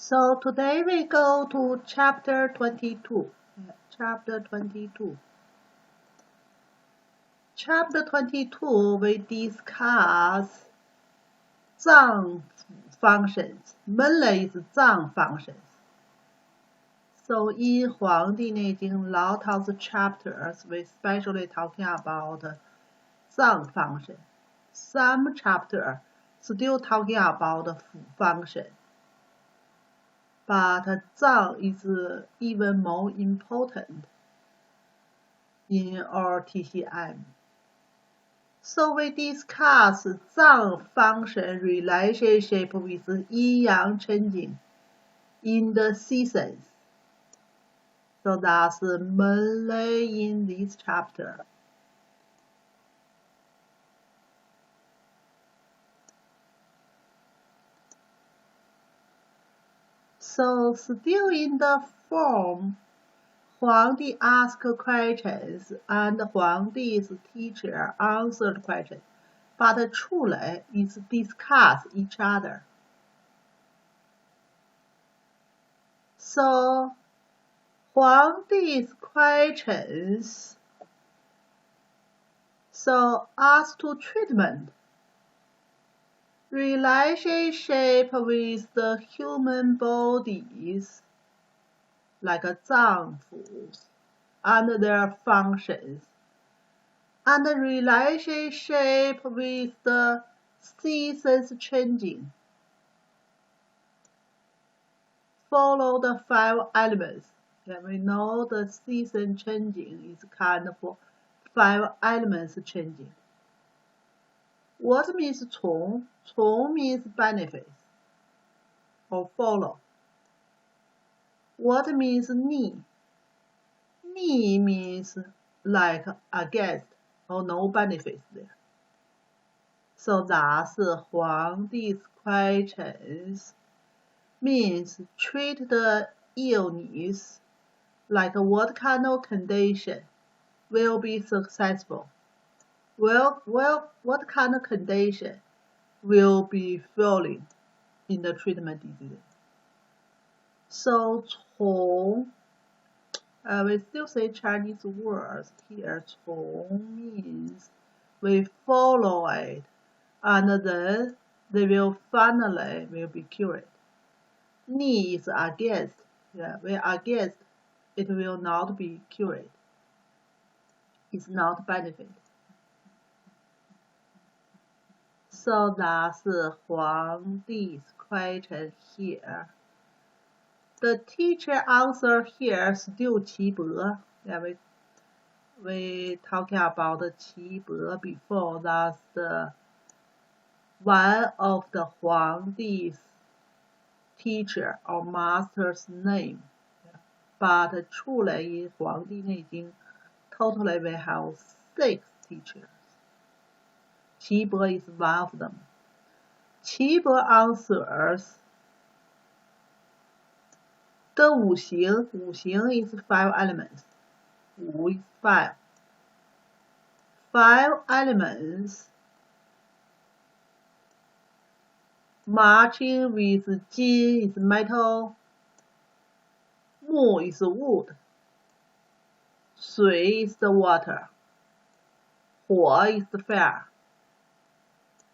So today we go to chapter 22. Chapter 22. Chapter 22 we discuss Zang functions. Mainly is Zang functions. So in Huang Di Nei lot of chapters we especially talking about Zang function. Some chapter still talking about function. But Zang is even more important in our TCM. So we discuss Zang function relationship with yin-yang changing in the seasons. So that's mainly in this chapter. So still in the form, Huang Di asked questions and Huang Di's teacher answered questions, but truly is discuss each other. So Huang Di's questions as to treatment, relationship with the human bodies, like Zang foods, and their functions, and the relationship with the seasons changing. Follow the 5 elements. Yeah, we know the season changing is kind of 5 elements changing. What means 从? 从 means benefits or follow. What means 逆? 逆 means like against or no benefits there. So that's Huang Di's questions means treat the illness like what kind of condition will be successful. Well, what kind of condition will be feeling in the treatment disease? So 从 we still say Chinese words here. 从 means we follow it, and then they will finally be cured. 逆 is against. Yeah, we against it will not be cured. It's not benefit. So that's Huang Di's question here. The teacher answer here still Qi Bo. Yeah, we talking about Qi Bo before. That's the one of the Huang Di's teacher or master's name. Yeah. But truly in Huang Di Neijing, totally we have 6 teachers. Qi Bo is one of them. Qi Bo answers the 五行, 五行 is 5 elements. 五 is 5. 5 elements matching with Jing is metal, Mu is wood, 水 is the water, 火 is the fire,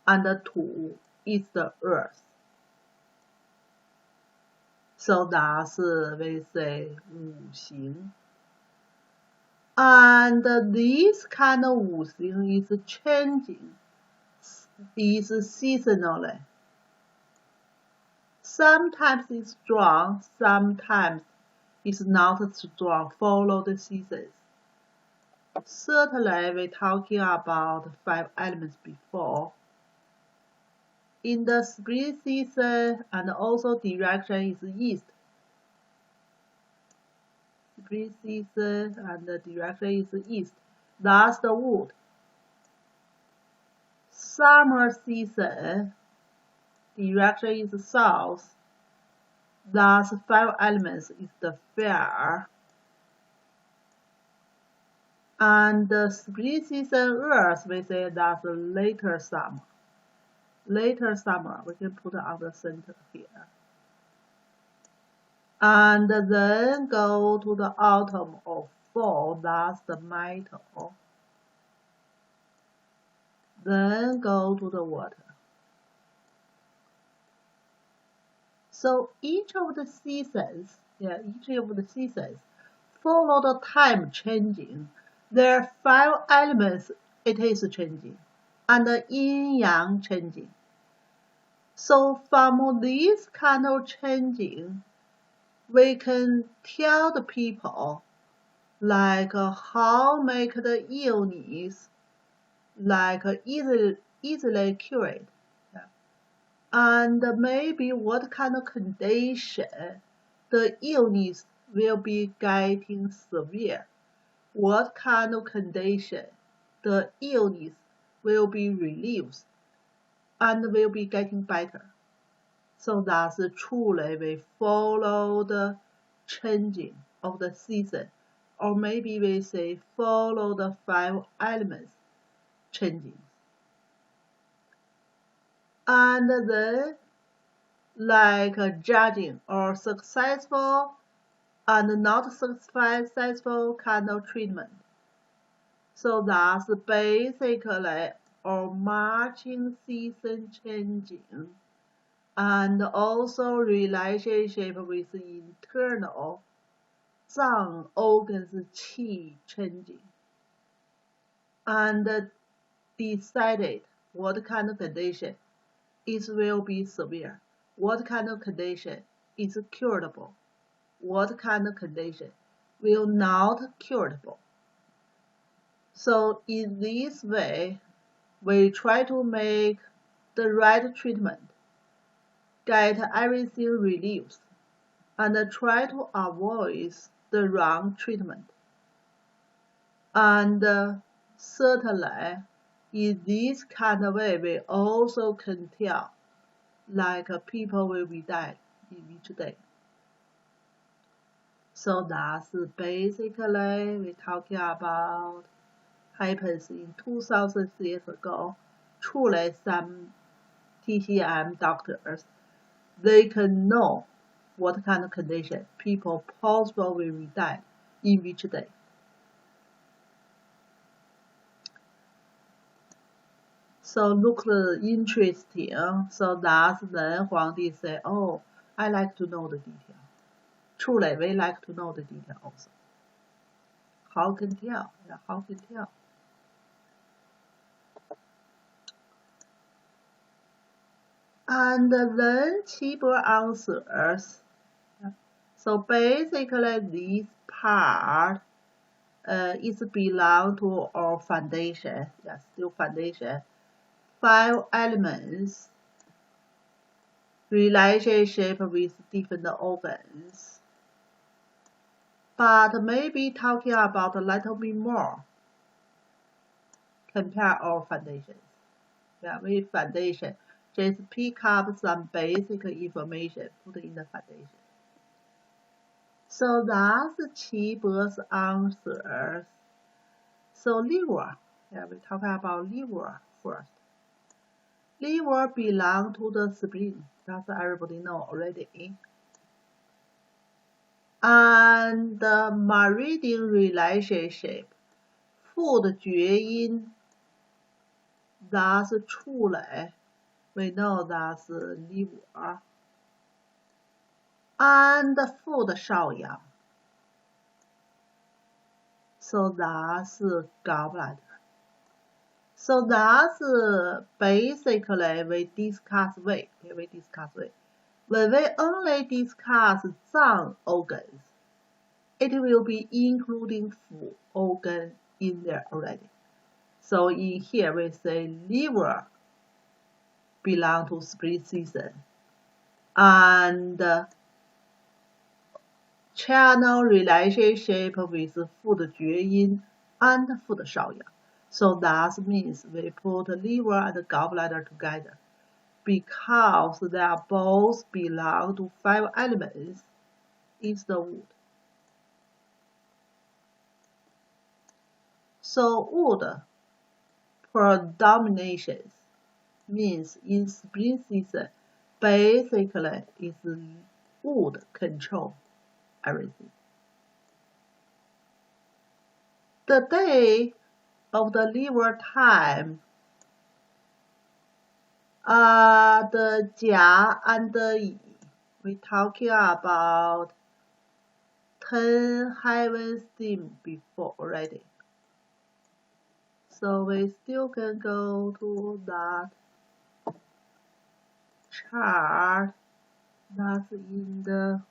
and 土 is the earth. So that's we say 五行. And this kind of 五行is changing, is seasonally. Sometimes it's strong, sometimes it's not strong, follow the seasons. Certainly we talking about 5 elements before. In the spring season and also direction is east. Spring season and the direction is east. That's the wood. Summer season, direction is south. That's 5 elements is the fire. And the spring season earth, we say that's later summer. Later summer, we can put on the center here. and then go to the atom of fall, that's the metal. Then go to the water. So each of the seasons, follow the time changing. There are 5 elements it is changing, and the yin-yang changing. So from this kind of changing, we can tell the people like how make the illness like easily cured, and maybe what kind of condition the illness will be getting severe, what kind of condition the illness will be relieved and will be getting better. So that's truly we follow the changing of the season, or maybe we say follow the 5 elements changing. And then like judging or successful and not successful kind of treatment. So that's basically our marching season changing, and also relationship with internal zang organs qi changing, and decided what kind of condition it will be severe, what kind of condition is curable, what kind of condition will not curable. So in this way, we try to make the right treatment, get everything relieved, and try to avoid the wrong treatment. And certainly, in this kind of way, we also can tell like people will be dead in each day. So that's basically we're talking about happens in 2000 years ago. Truly some TCM doctors, they can know what kind of condition people possible will be dead in which day. So look interesting. So that's then Huang Di say, oh, I like to know the detail. Truly, we like to know the detail also. How can tell? Yeah, how can tell? And then Qi answers. So basically, this part is belong to our foundation. Yeah, still foundation. 5 elements, relationship with different organs. But maybe talking about a little bit more. Compare our foundations. Yeah, with foundation, just pick up some basic information, put in the foundation. So that's Qi's answers. So liver, yeah, we talk about liver first. Liver belong to the spleen. That's everybody know already. And the meridian relationship, 负的厥阴, that's 触蕾. We know that's liver. And 负的少阳. So that's gallbladder. So that's basically we discuss weight. When we only discuss zang organs, it will be including fu organ in there already. So in here we say liver belong to spring season, and channel relationship with 负的厥阴 and 负的少阳. So that means we put liver and gallbladder together because they are both belong to 5 elements. It's the wood. So wood predomination means in spring season basically is wood control. everything. The day of the liver time are the Jia and the Yi. We talking about 10 heaven steam before already. So we still can go to that chart that's in the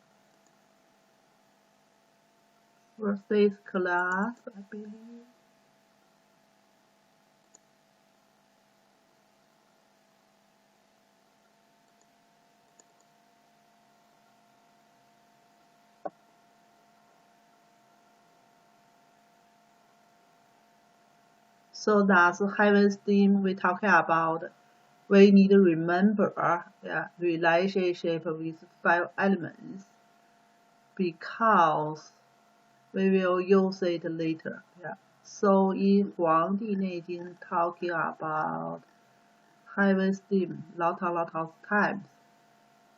first class, I believe. So that's heaven steam we talking about. We need to remember relationship with 5 elements because we will use it later. So in Huang Di Neijing talking about heaven steam lot of times.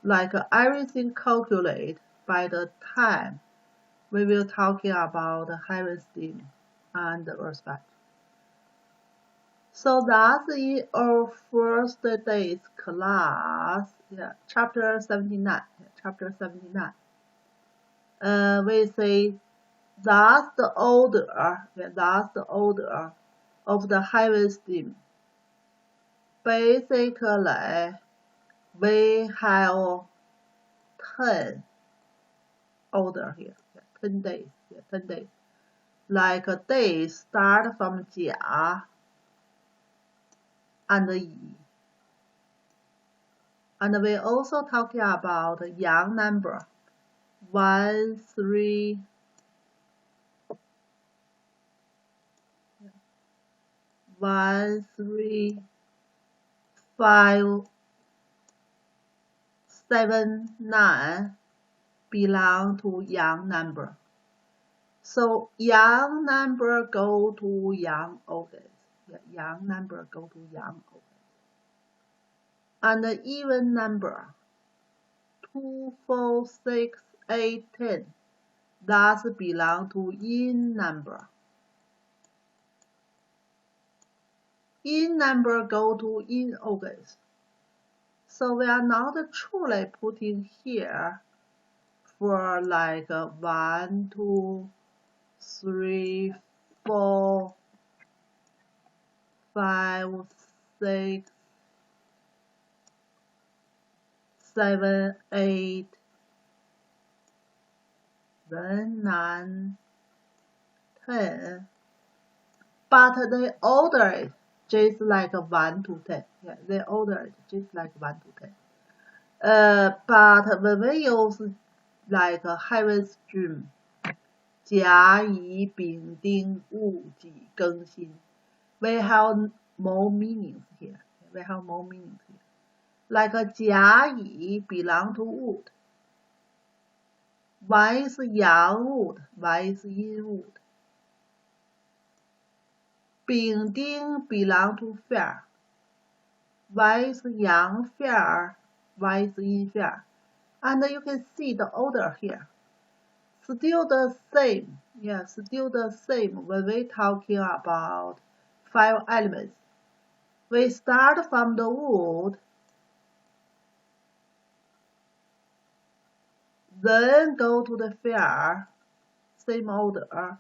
Like everything calculated by the time we will talking about heaven steam and earth batch. So that's in our first day's class, chapter 79. Chapter 79. We say that's the order. That's the order of the heaven steam. Basically, we have 10 order here. 10 days. 10 days. Like a day start from Jia and Yi. And we also talking about yang number 1, 3, 1, 3, 5, 7, 9 belong to yang number. So yang number go to yang organs. Yang number go to yang organs. And the even number 2, 4, 6, 8, 10 that belong to yin number. Yin number go to yin organs. So we are not truly putting here for like 1, 2, 3, 4, 5, 6, 7, 8, then 9, 10. But they order it just like 1 to 10. They order it just like 1 to 10. But when we use like a heaven stream, 甲乙丙丁戊己庚辛, we have more meanings here. We have more meanings here. Like a 甲乙 belong to wood. One is yang wood, one is yin wood. 丙丁 belong to fire. One is yang fire, one is yin fire. And you can see the order here. Still the same. Still the same when we talking about 5 elements. We start from the wood, then go to the fire, same order.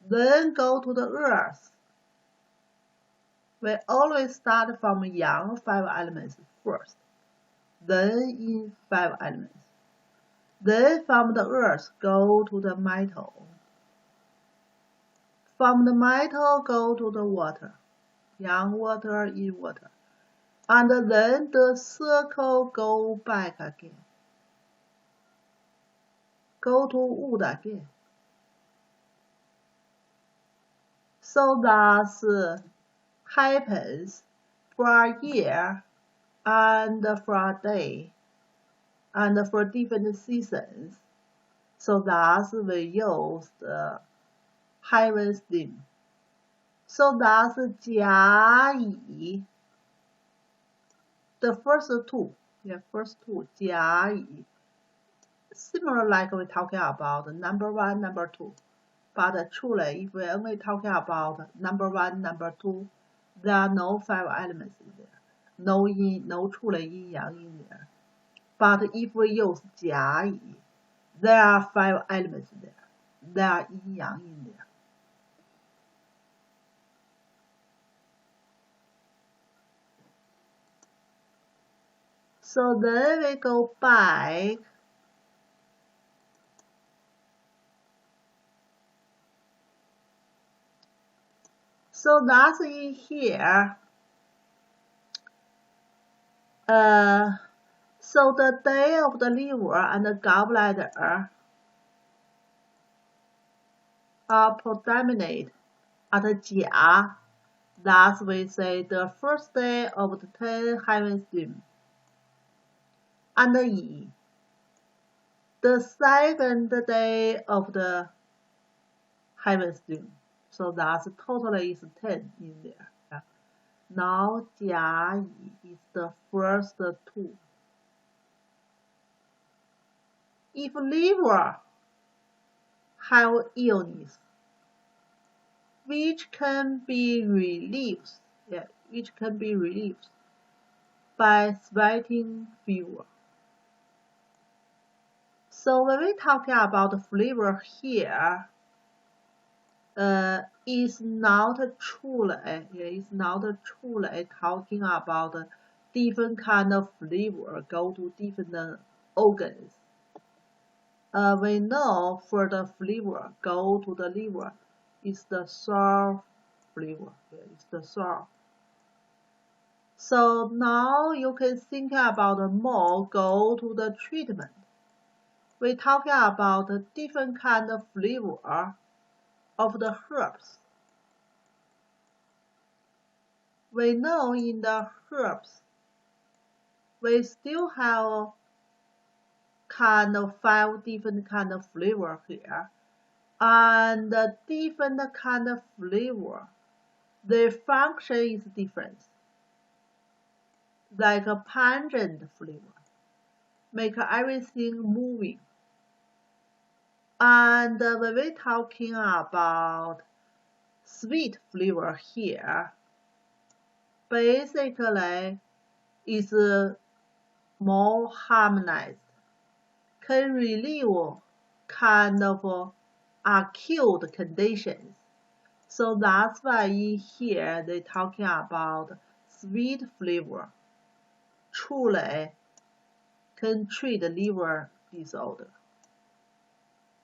Then go to the earth. We always start from yang 5 elements first, then in 5 elements. Then from the earth, go to the metal. From the metal, go to the water. Yang water, yin water. And then the circle go back again. Go to wood again. So that happens for a year and for a day and for different seasons. So that's we use the heaven steam. So that's 甲乙. The first two, 甲乙 similar like we're talking about number 1, number 2. But truly, if we're only talking about number 1, number 2, there are no 5 elements in there. No yin, no truly yin yang in there. But if we use 甲乙, there are 5 elements in there. There are yin yang in there. So then we go back. So that's in here. So the day of the liver and the gallbladder are predominate at 甲. Thus we say the first day of the 10 heaven stream. And yi, the second day of the heaven stream. So that's totally is 10 in there. Yeah. Now 甲乙 is the first 2. If liver have illness, which can be relieved, by sweating fever. So when we talking about fever here, is not truly talking about different kind of fever go to different organs. We know for the fever go to the liver is the sore fever. It's the sore. So now you can think about more go to the treatment. We're talking about a different kind of flavor of the herbs. We know in the herbs, we still have kind of 5 different kind of flavor here. And the different kind of flavor, their function is different. Like a pungent flavor, make everything moving. And when we're talking about sweet flavor here, basically is more harmonized, can relieve kind of acute conditions. So that's why in here they're talking about sweet flavor. Truly can treat liver disorder.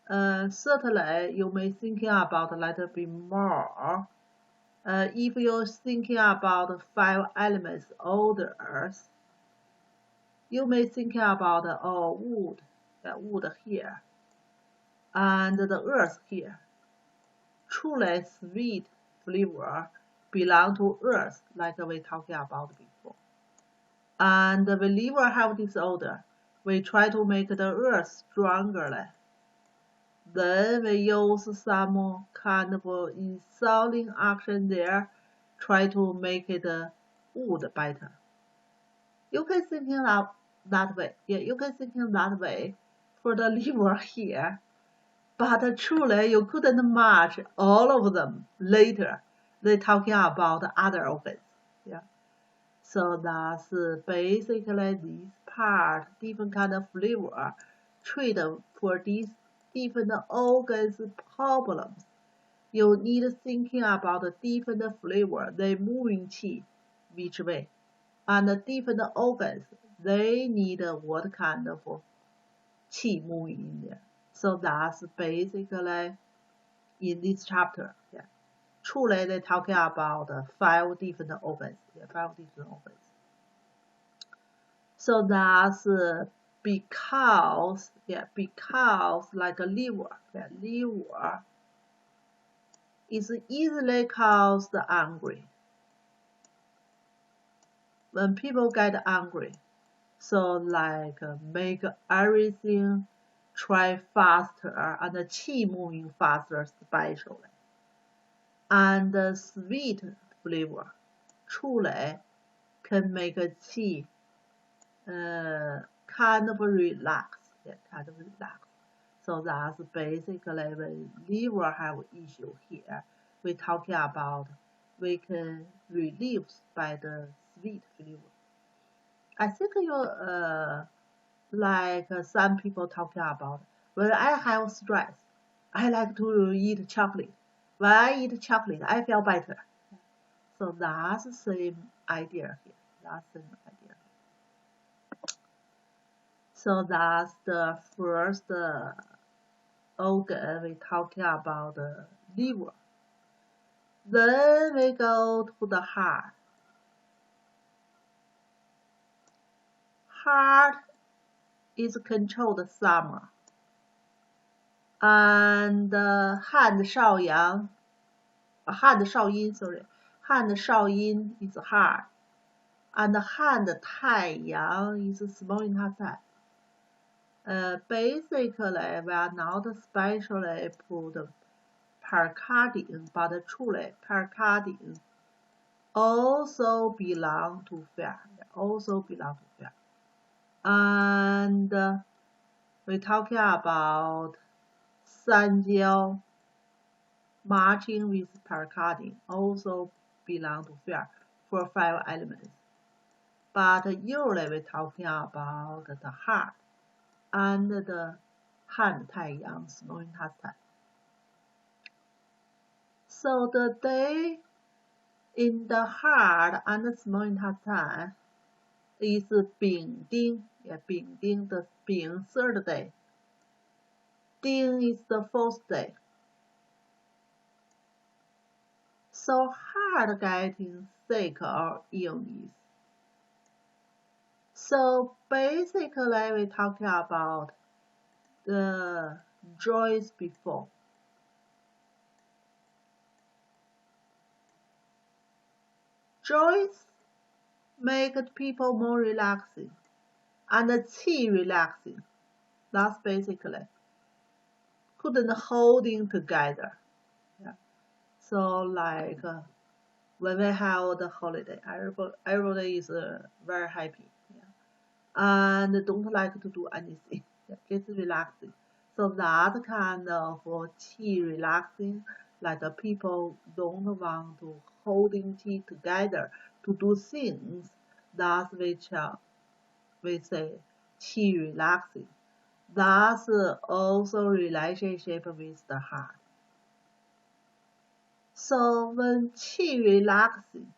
Certainly, you may thinking about a little bit more. If you're thinking about 5 elements of the earth, you may thinking about wood, wood here, and the earth here. Truly sweet flavor belong to earth, like we talking about before. And when liver have disorder, we try to make the earth stronger. Then we use some kind of insulin action there, try to make it wood better. You can think that way. Yeah, you can think that way for the liver here. But truly, you couldn't match all of them later. They're talking about other organs. Yeah. So that's basically this part, different kind of flavor, treat for these different organs problems. You need thinking about the different flavor, they moving qi which way. And the different organs, they need what kind of qi moving in there. So that's basically in this chapter. Yeah. Truly, they're talking about 5 different organs. Yeah, 5 different organs. So that's because like a liver, liver is easily caused angry. When people get angry, so like make everything try faster and the qi moving faster especially. And the sweet flavor truly can make a qi kind of relax. kind of relaxed. So that's basically when liver have issue here, we're talking about we can relieve by the sweet flavor. I think you like some people talking about when I have stress, I like to eat chocolate. When I eat chocolate, I feel better. So that's the same idea here. That's the same idea. So that's the first organ we talking about the liver. Then we go to the heart. Heart is controlled summer. And 汉的少阳, 汉的少阴 sorry, 汉的少阴 is heart. And 汉的太阳 is small intestine. Basically, we are not specially put pericardium, but truly pericardium also belong to fat. Also belong to fat. And we're talking about 三焦 matching with pericardium also belong to fat for 5 elements. But usually we're talking about the heart and the 汉太阳 small intestine. So the day in the heart and the small intestine is 丙丁, yeah, 丙丁 the 丙 third day. Ding is the 4th day. So heart getting sick or illness. So basically we're talking about the joys before. Joys make people more relaxing and the qi relaxing. That's basically couldn't holding together. Yeah. So like when we have the holiday, everybody is very happy. Yeah. And don't like to do anything. Yeah. Just relaxing. So that kind of qi relaxing, like the people don't want to holding qi together to do things. That's which we say qi relaxing. That's also relationship with the heart. So when qi relaxing,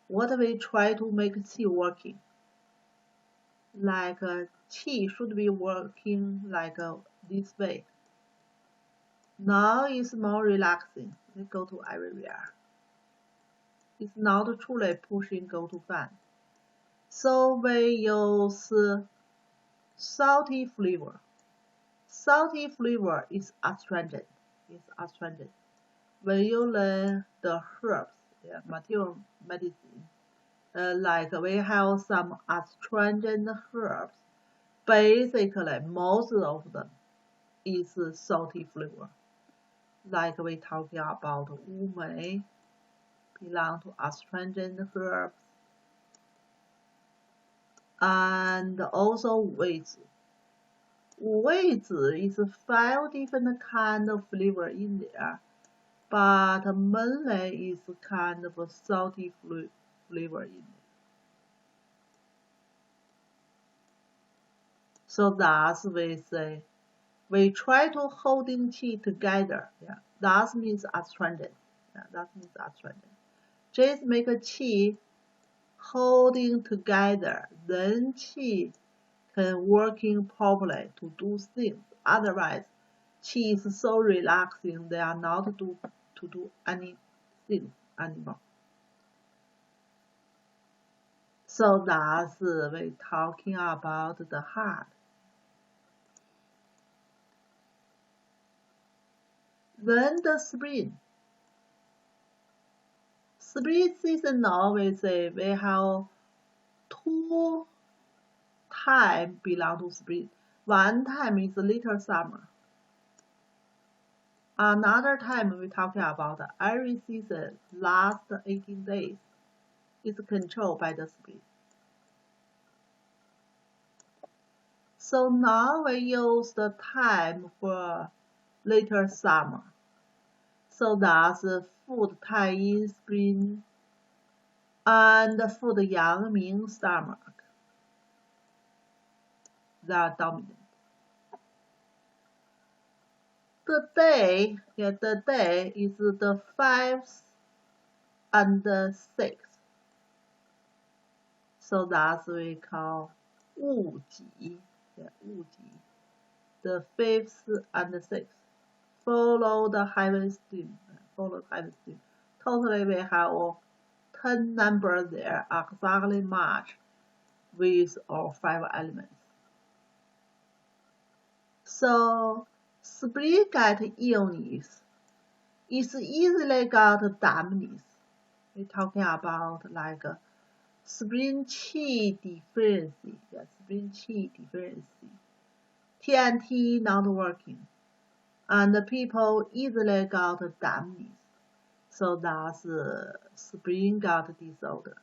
what we try to make qi working? Like qi should be working like this way. Now it's more relaxing. We go to everywhere. It's not truly pushing go to fan. So we use salty flavor. Salty flavor is astringent. It's astringent. When you learn the herbs, yeah, material medicine, like we have some astringent herbs, basically most of them is salty flavor. Like we talking about Wu Mei, belong to astringent herbs, and also Wei Zi. Wei Zi is 5 different kind of flavor in there, but mainly is kind of a salty flavor in it. So that's we say, we try to holding qi together. Yeah, that means astringent. Yeah, that means astringent. Just make a qi holding together, then qi can working properly to do things. Otherwise, qi is so relaxing, they are not to do anything anymore. So that's we talking about the heart. Then the spring. Spring season now we say we have 2 times belong to spring. One time is little summer. Another time we talking about every season last 18 days is controlled by the spring. So now we use the time for later summer. So that's food Tai in spring and food Yang Ming summer. They are dominant. The day is the 5th and the 6th. So that's we call 戊己, the 5th and the 6th. Follow the heaven stream. Totally we have 10 numbers there exactly match with our 5 elements. So spring get illness is easily got dampness. We're talking about like spring qi deficiency. Yeah, spring qi deficiency. TNT not working. And the people easily got dampness. So that's spring gut disorder.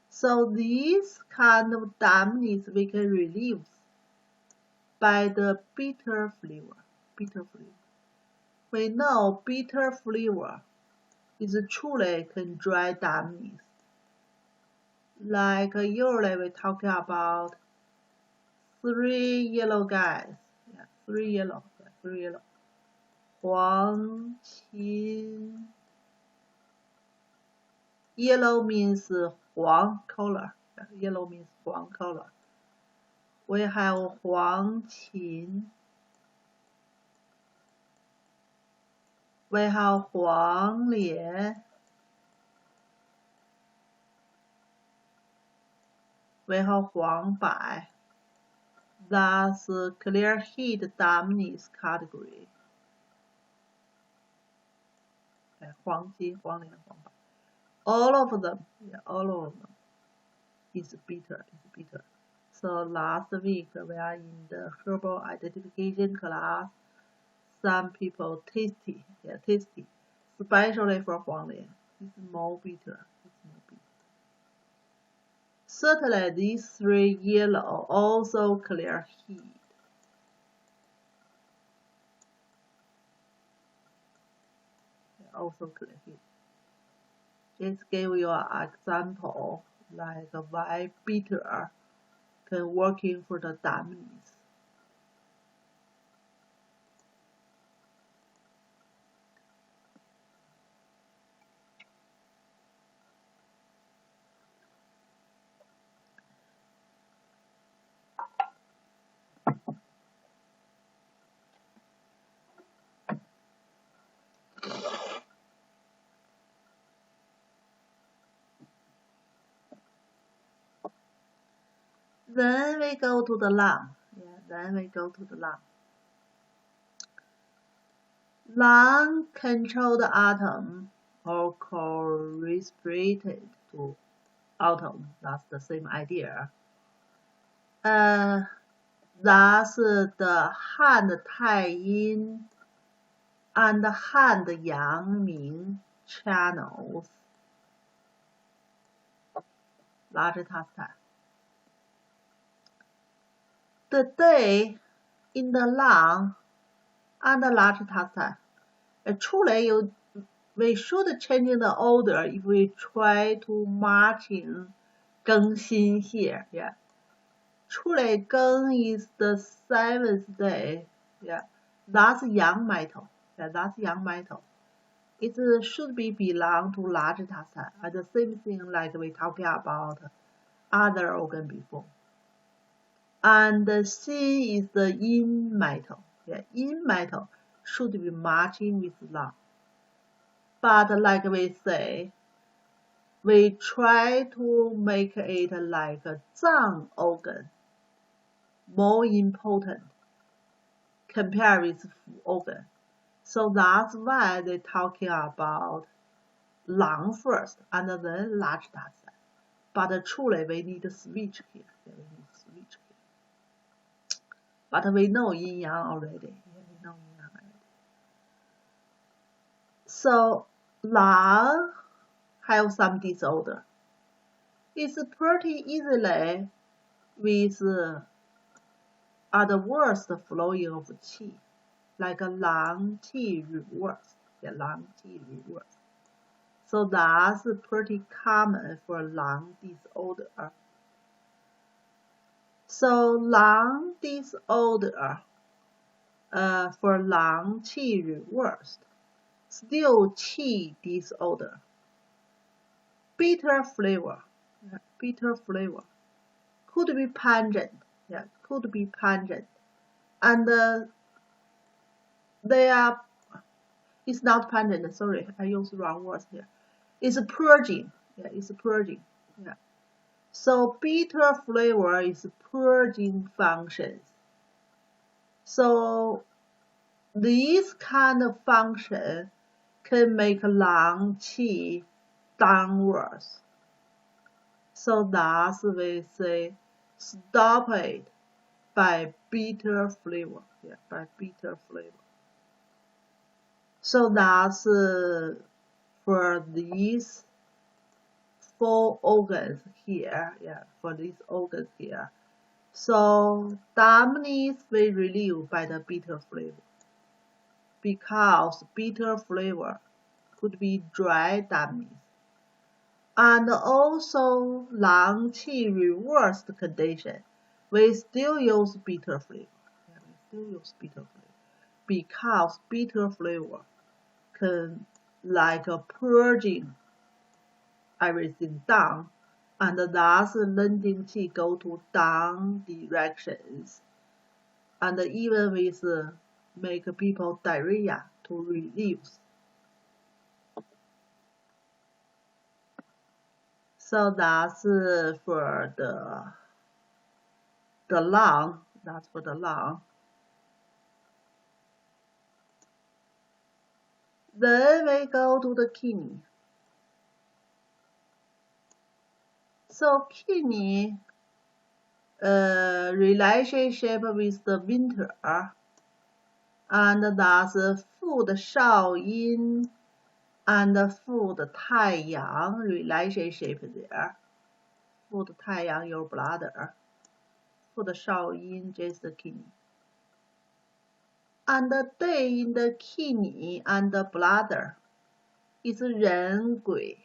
So this kind of dampness we can relieve by the bitter flavor. We know bitter flavor is truly can dry dampness. Like usually we talk about 3 yellow guys. Yeah, 3 yellow. 3 yellow. Huang, Qin. Yellow means Huang color. Yellow means Huang color. We have Huang Qin. We have Huang Lian. We have Huang Bai. That's clear heat dampness category. Huang Jing, Huang Lian, Huang Bai. All of them is bitter. So last week we are in the herbal identification class. Some people tasty, especially for Huang Lian. It's more bitter. Certainly these 3 yellow also clear heat. Just give you an example, like why bitter can working for the dampness. Then we go to the lung. Lung control the atom or corresponded to atom. That's the same idea. That's the Han Tai Yin and Han Yang Ming channels. Large intestine. The day in the lung and the large intestine. Truly, we should change the order if we try to matching 更新 here. Yeah. Truly, 更 is the 7th day. Yeah. That's yang metal. It should be belong to large intestine. And the same thing like we talked about other organ before. And the C is the yin metal. Yeah, yin metal should be matching with lung. But like we say, we try to make it like a zang organ, more important compared with fu organ. So that's why they're talking about lung first and then large intestine. But truly we need to switch here. But we know yin yang already. So lung have some disorder. It's pretty easily with are the worst flowing of qi, like a lang qi reverse. Yeah, lang qi reverse. So that's pretty common for lung disorder. So lung disorder for lung qi reversed, still qi disorder. Bitter flavor, yeah, bitter flavor could be pungent, yeah, could be pungent, and they are. It's not pungent. Sorry, I used the wrong words here. It's purging. Yeah, it's purging. Yeah. So bitter flavor is purging functions. So this kind of function can make lung qi downwards. So thus we say stop it by bitter flavor. Yeah, by bitter flavor. So that's for these 4 organs here. Yeah, for these organs here. So dumbness we relieve by the bitter flavor, because bitter flavor could be dry dumbness. And also lung qi reversed condition, we still use bitter flavor. Yeah, we still use bitter flavor, because bitter flavor can like purging everything down, and thus lending qi go to down directions, and even with make people diarrhea to relieve. So that's for the lung. That's for the lung. Then we go to the kidney. So kidney relationship with the winter, and thus food 少阴 and food 太阳 relationship there. Food 太阳 your bladder. Food 少阴 just the kidney. And the day in the kidney and the bladder is 人鬼.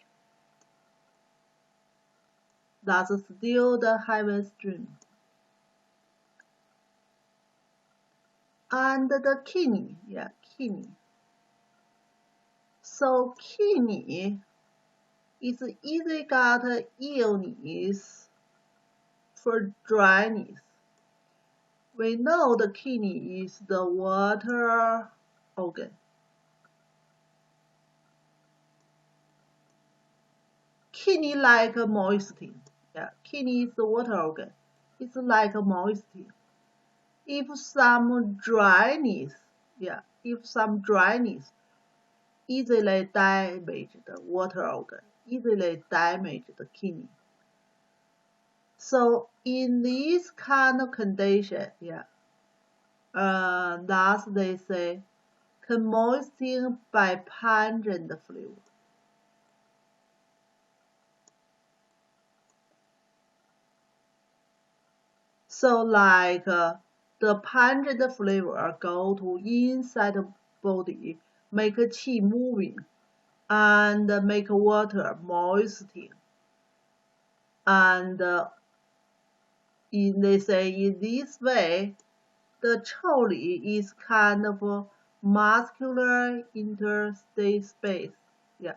That's still the heaven stream. And the kidney, yeah, kidney. So kidney is easily got illness for dryness. We know the kidney is the water organ. Kidney like moisture. Yeah, kidney is the water organ. It's like moisture. If some dryness, yeah, if some dryness easily damage the water organ, easily damage the kidney. So in this kind of condition, yeah, thus they say, can moisten by pungent fluid. So like the pungent flavor go to inside the body, make qi moving, and make water moistening. And they say in this way, the choli is kind of muscular interstate space. Yeah,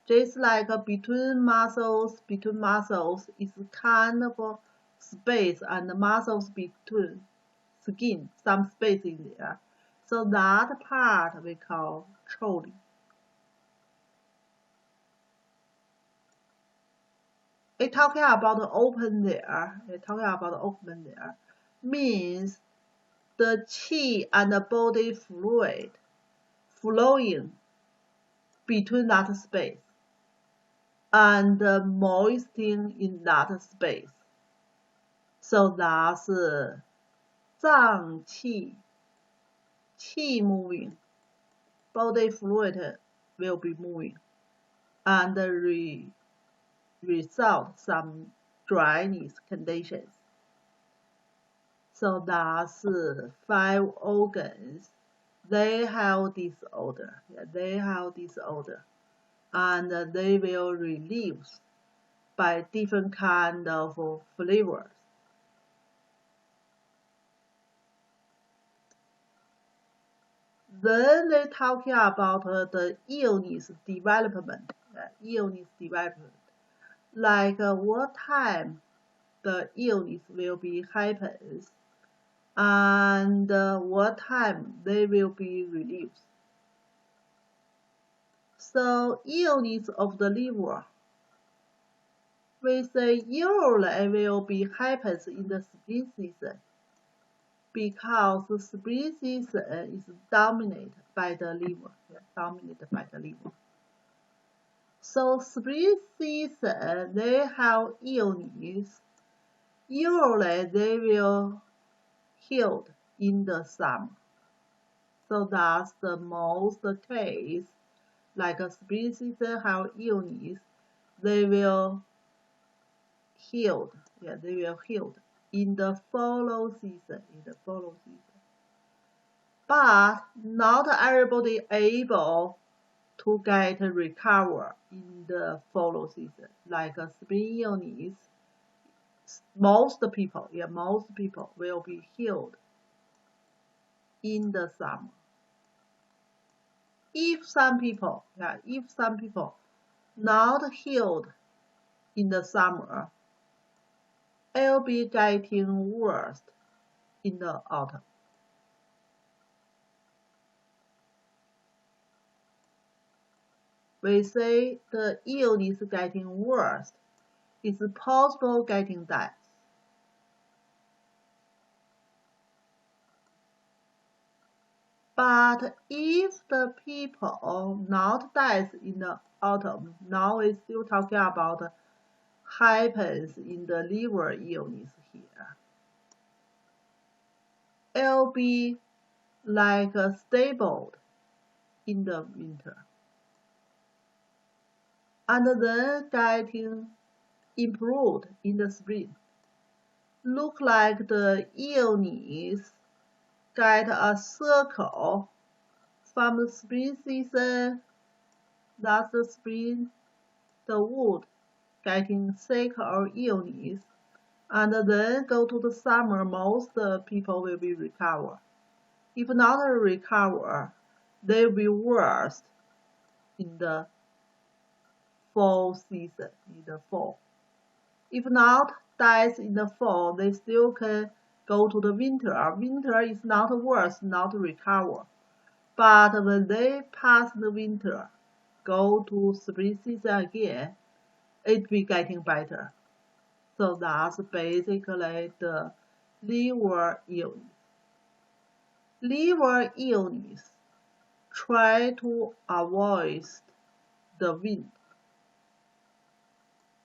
just like between muscles is kind of space, and muscles between skin, some space in there. So that part we call choli. It talking about the open there. It talking about the open there means the qi and the body fluid flowing between that space and moistening in that space. So that's 脏气, qi moving, body fluid will be moving, and result some dryness conditions. So that's 5 organs. They have disorder. Yeah, they have disorder, and they will relieve by different kind of flavors. Then they talking about the illness development. Illness development, like what time the illness will be happens, and what time they will be relieved. So illness of the liver, we say usually will be happens in the spring season, because the spring season is dominated by the liver. So spring season they have illness. Usually they will healed in the summer. So that's the most case. Like a spring season have illness, they will healed. Yeah, they will healed in the follow season. But not everybody able to get recover in the follow season. Like a spring illness, most people will be healed in the summer. If some people not healed in the summer, it will be getting worse in the autumn. We say the illness getting worse, it's possible getting death. But if the people not dies in the autumn, now we're still talking about happens in the liver illness here. It'll be like stable in the winter, and then getting improved in the spring. Look like the illness get a circle from the spring season. That's the spring, the wood getting sick or illness, and then go to the summer, most people will be recover. If not recover, they will be worse in the fall season, in the fall. If not dies in the fall, they still can go to the winter. Winter is not worse, not recover. But when they pass the winter, go to spring season again, it be getting better. So that's basically the liver illness. Liver illness, try to avoid the wind,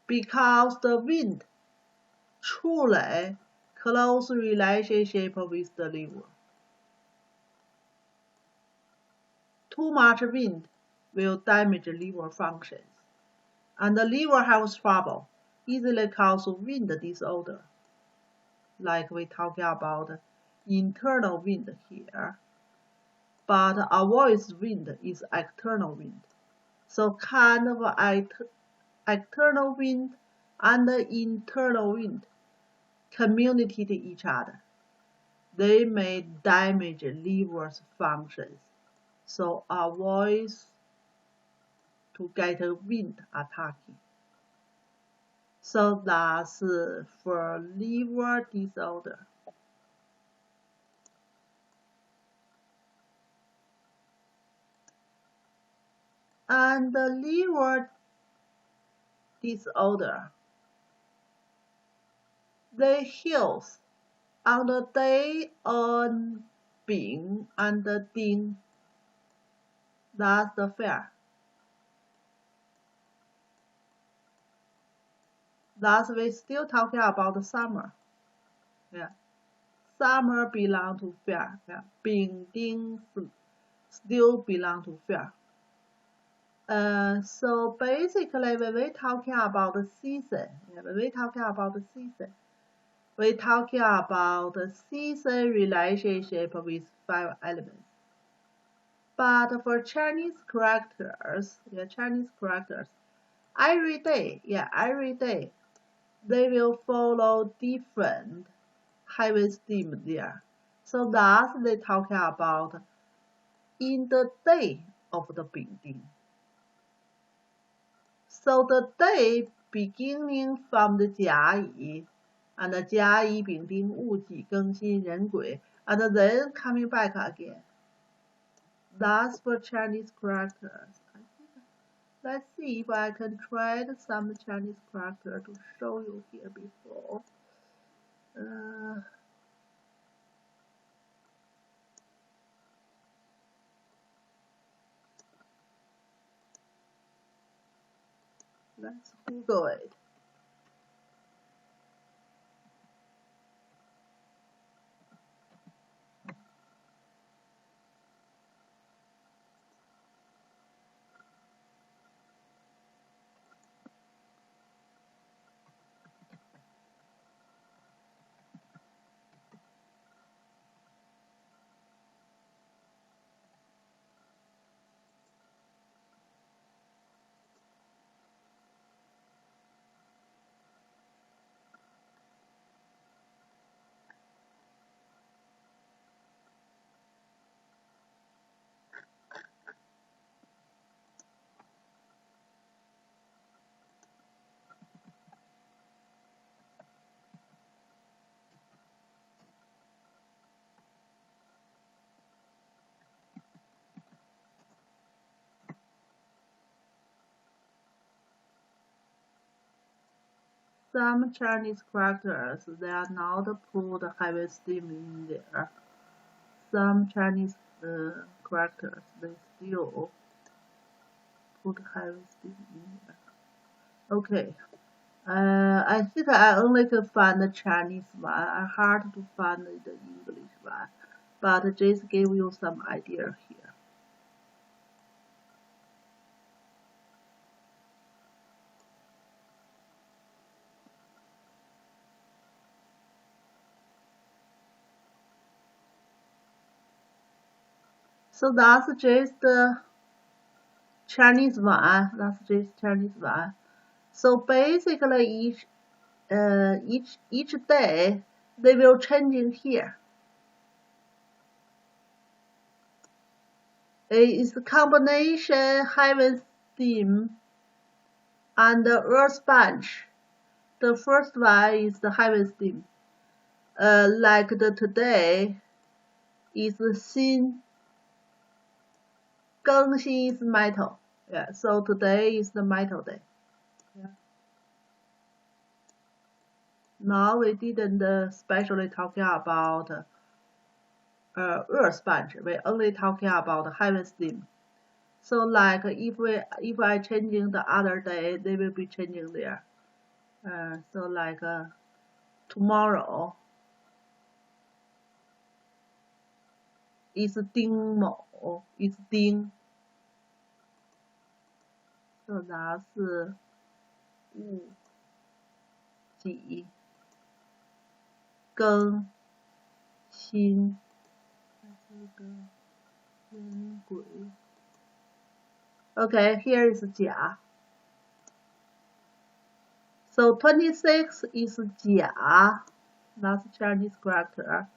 because the wind truly close relationship with the liver. Too much wind will damage liver functions, and the liver has trouble, easily cause wind disorder. Like we talking about internal wind here, but avoids wind is external wind. So kind of external wind and internal wind communicate each other. They may damage liver's functions. So avoid to get wind attacking. So that's for liver disorder. And the liver disorder, they heals on the day on Bing and Ding. That's the fair. Thus, we still talking about the summer. Yeah, summer belong to fair. Yeah, Bing Ding still belong to fair. So basically, when we talking about the season, we're talking about the season relationship with 5 elements. But for Chinese characters, every day, they will follow different heaven's theme there. So thus they talk about in the day of the building. So the day beginning from the 甲乙 and 甲乙丙丁戊己庚辛壬癸 and then coming back again. That's for Chinese characters. Let's see if I can try some Chinese character to show you here before. Let's Google it. Some Chinese characters, they are not put heavy steam in there. Some Chinese characters, they still put heavy steam in there. Okay. I think I only can find the Chinese one. Hard to find the English one. But just give you some idea here. So that's just the Chinese one. So basically, each day they will changing here. It's a combination heaven theme and the earth bunch. The first one is the heaven theme. Like the today is Xin. Gengxin is metal. Yeah, so today is the metal day. Yeah. Now we didn't especially talking about earth bunch. We only talking about heaven's theme. So like if I changing the other day, they will be changing there. So like tomorrow is Ding Mo, is Ding. So that's 戊己庚辛壬癸。Okay, here is 甲。So 26 is 甲. That's Chinese character.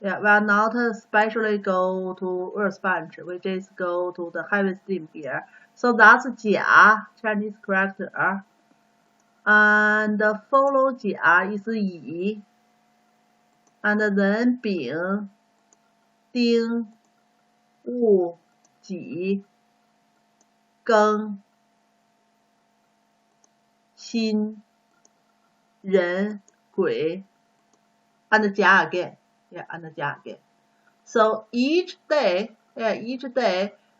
Yeah, we are not especially go to earth bunch. We just go to the heaven theme here. So that's 甲 Chinese character. And follow 甲 is 乙. And then 丙、丁、戊、己、庚、辛、壬、癸. And 甲 again. Yeah, and 甲 again. So each day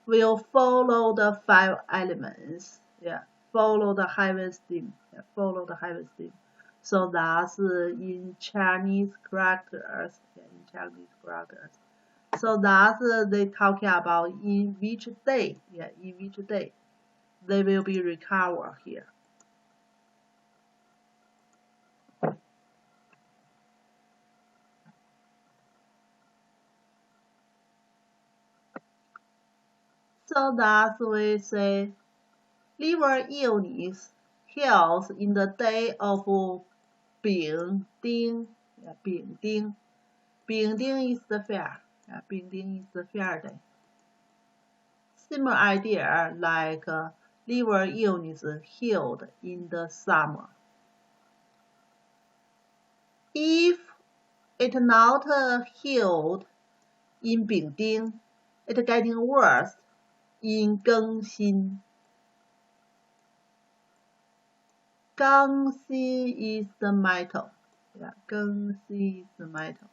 will follow the 5 elements. Yeah, follow the heaven's theme. Yeah, follow the heaven's theme. So that's in Chinese characters. Yeah, in Chinese characters. So that's they talking about in which day. Yeah, in which day they will be recovered here. So thus we say liver illness heals in the day of Bing Ding. Yeah, Bing Ding. Bing Ding is the fair. Yeah, Bing Ding is the fair day. Similar idea like liver illness healed in the summer. If it not healed in Bing Ding, it getting worse in Gengxin. Gengxin is the metal. Yeah, Gengxin is the metal.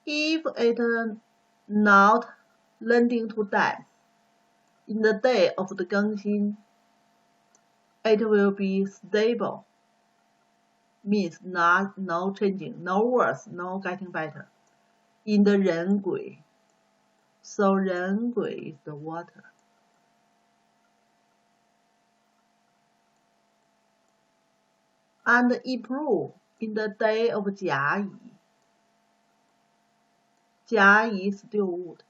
If it not leading to death in the day of the Gengxin, it will be stable. Means not no changing, no worse, no getting better. In the Ren Gui. So Ren Gui is the water. And improve in the day of Jia Yi. Jia Yi is still wood.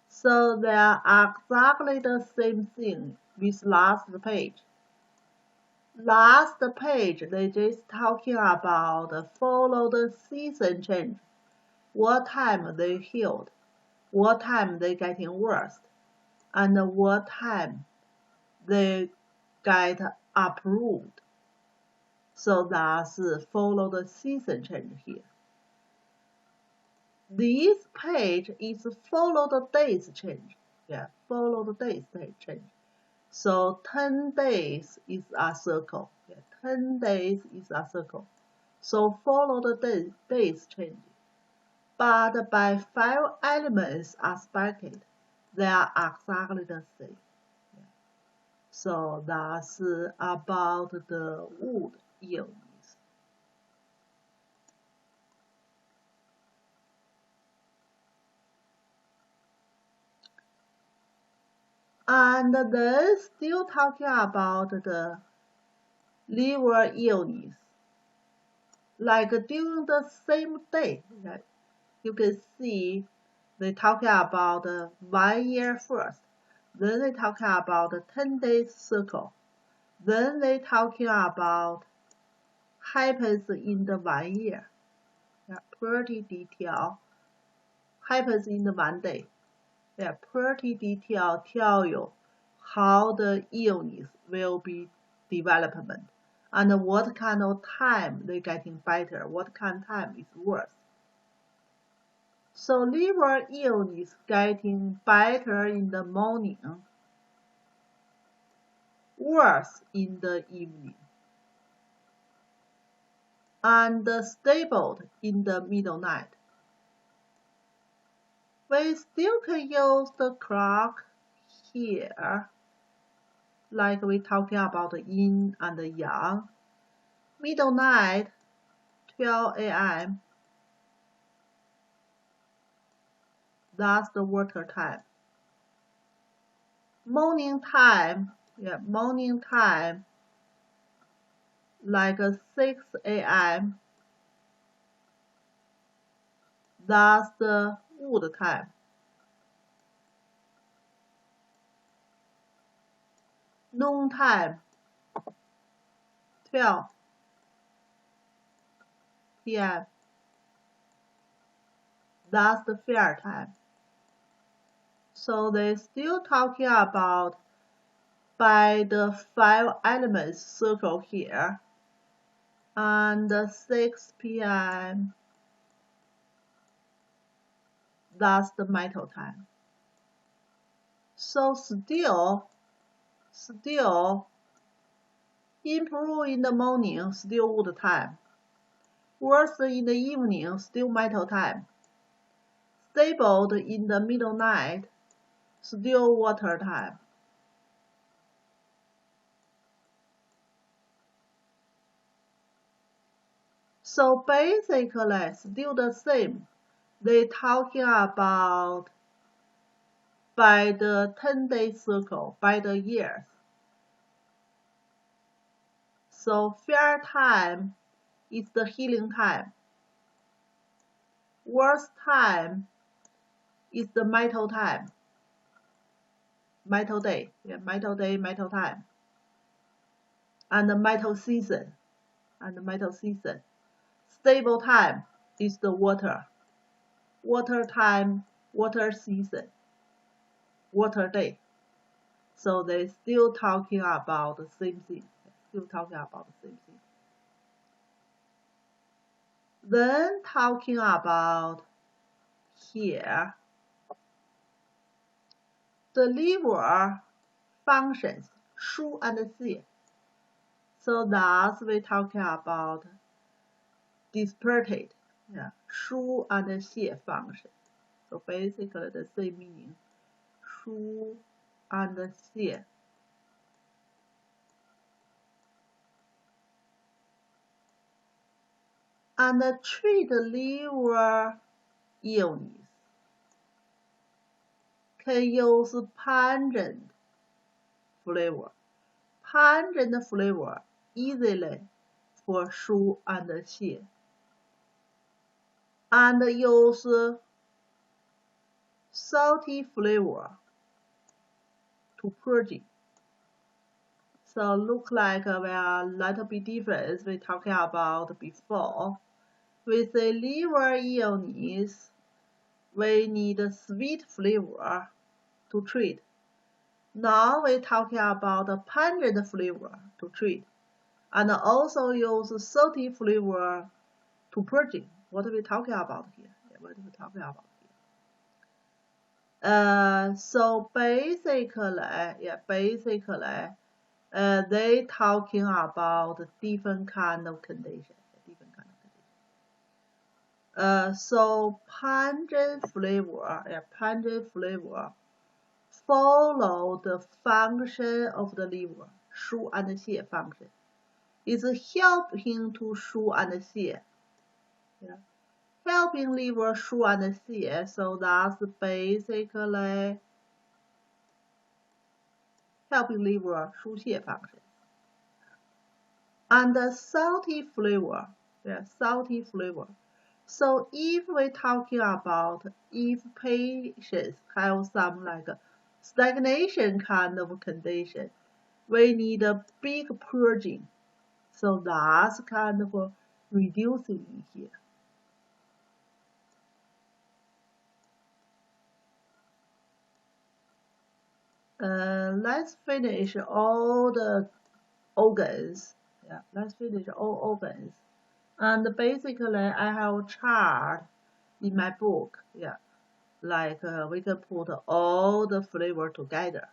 So they are exactly the same thing with last page. Last page, they just talking about follow the season change. What time they healed, what time they getting worse, and what time they get approved. So that's follow the season change here. This page is follow the days change. Yeah, follow the days change. So 10 days is a circle. Yeah, 10 days is a circle. So follow the days change. But by 5 elements aspected, they are exactly the same. Yeah. So that's about the wood illness. And then still talking about the liver illness. Like during the same day, right? You can see they talking about 1 year first. Then they talking about the 10 days circle. Then they talking about happens in the 1 year. Yeah, pretty detail. Happens in the 1 day. Yeah, pretty detail tell you how the illness will be development and what kind of time they getting better, what kind of time is worse. So liver illness getting better in the morning, worse in the evening, and stable in the middle night. We still can use the clock here, like we talking about the yin and the yang. Middle night, 12 a.m. That's the water time. Morning time, yeah, morning time, like 6 a.m. That's the wood time. Noon time, 12 p.m. That's the fair time. So they still talking about by the 5 elements circle here and 6 p.m. That's the metal time. So still improve in the morning, still wood time. Worse in the evening, still metal time. Stable in the middle night, still water time. So basically, still the same. They talking about by the 10-day circle, by the years. So fair time is the healing time. worst time is the metal time. Metal day, yeah, metal day, metal time. And the metal season, Stable time is the water. Water time, water season, water day. So they're still talking about the same thing. Then talking about here, the liver functions, 疏 and 泻. So thus we're talking about disparate, yeah, 疏 and 泻 function. So basically the same meaning, 疏 and 泻. And treat liver illness can use pungent flavor. Pungent flavor easily for 疏 and 泻. And use salty flavor to purging. So look like we are a little bit different we talking about before. With a liver illness, we need a sweet flavor to treat. Now we're talking about a pungent flavor to treat, and also use salty flavor to purging. What are we talking about here? So basically, they talking about different kind of conditions. So pungent flavor, follow the function of the liver, 疏 and 泻 function. It's helping to 疏 and 泻. Yeah. Helping liver 疏 and 泻, so that's basically helping liver 疏泻 function. And the salty flavor, salty flavor. So if we're talking about if patients have some like stagnation kind of condition, we need a big purging. So that's kind of reducing here. Let's finish all the organs. Yeah, let's finish all organs. And basically, I have a chart in my book. Yeah, like we can put all the flavor together.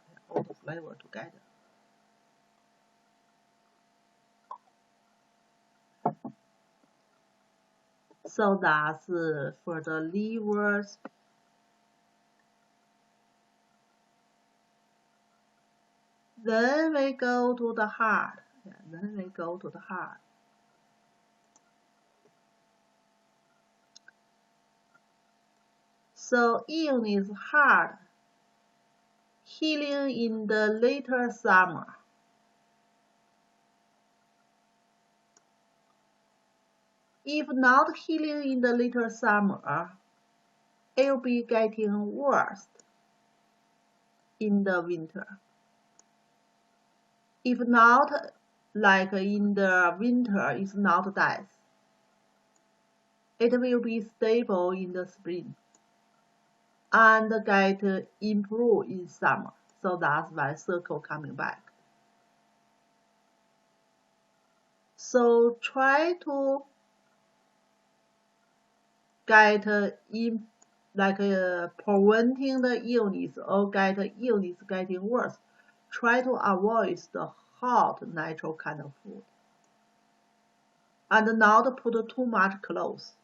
So that's for the livers. Then we go to the heart. So illness heart, healing in the later summer. If not healing in the later summer, it will be getting worse in the winter. If not, like in the winter, it's not death. It will be stable in the spring and get improved in summer. So that's why circle coming back. So try to get preventing the illness or get illness getting worse. Try to avoid the hot natural kind of food and not put too much clothes,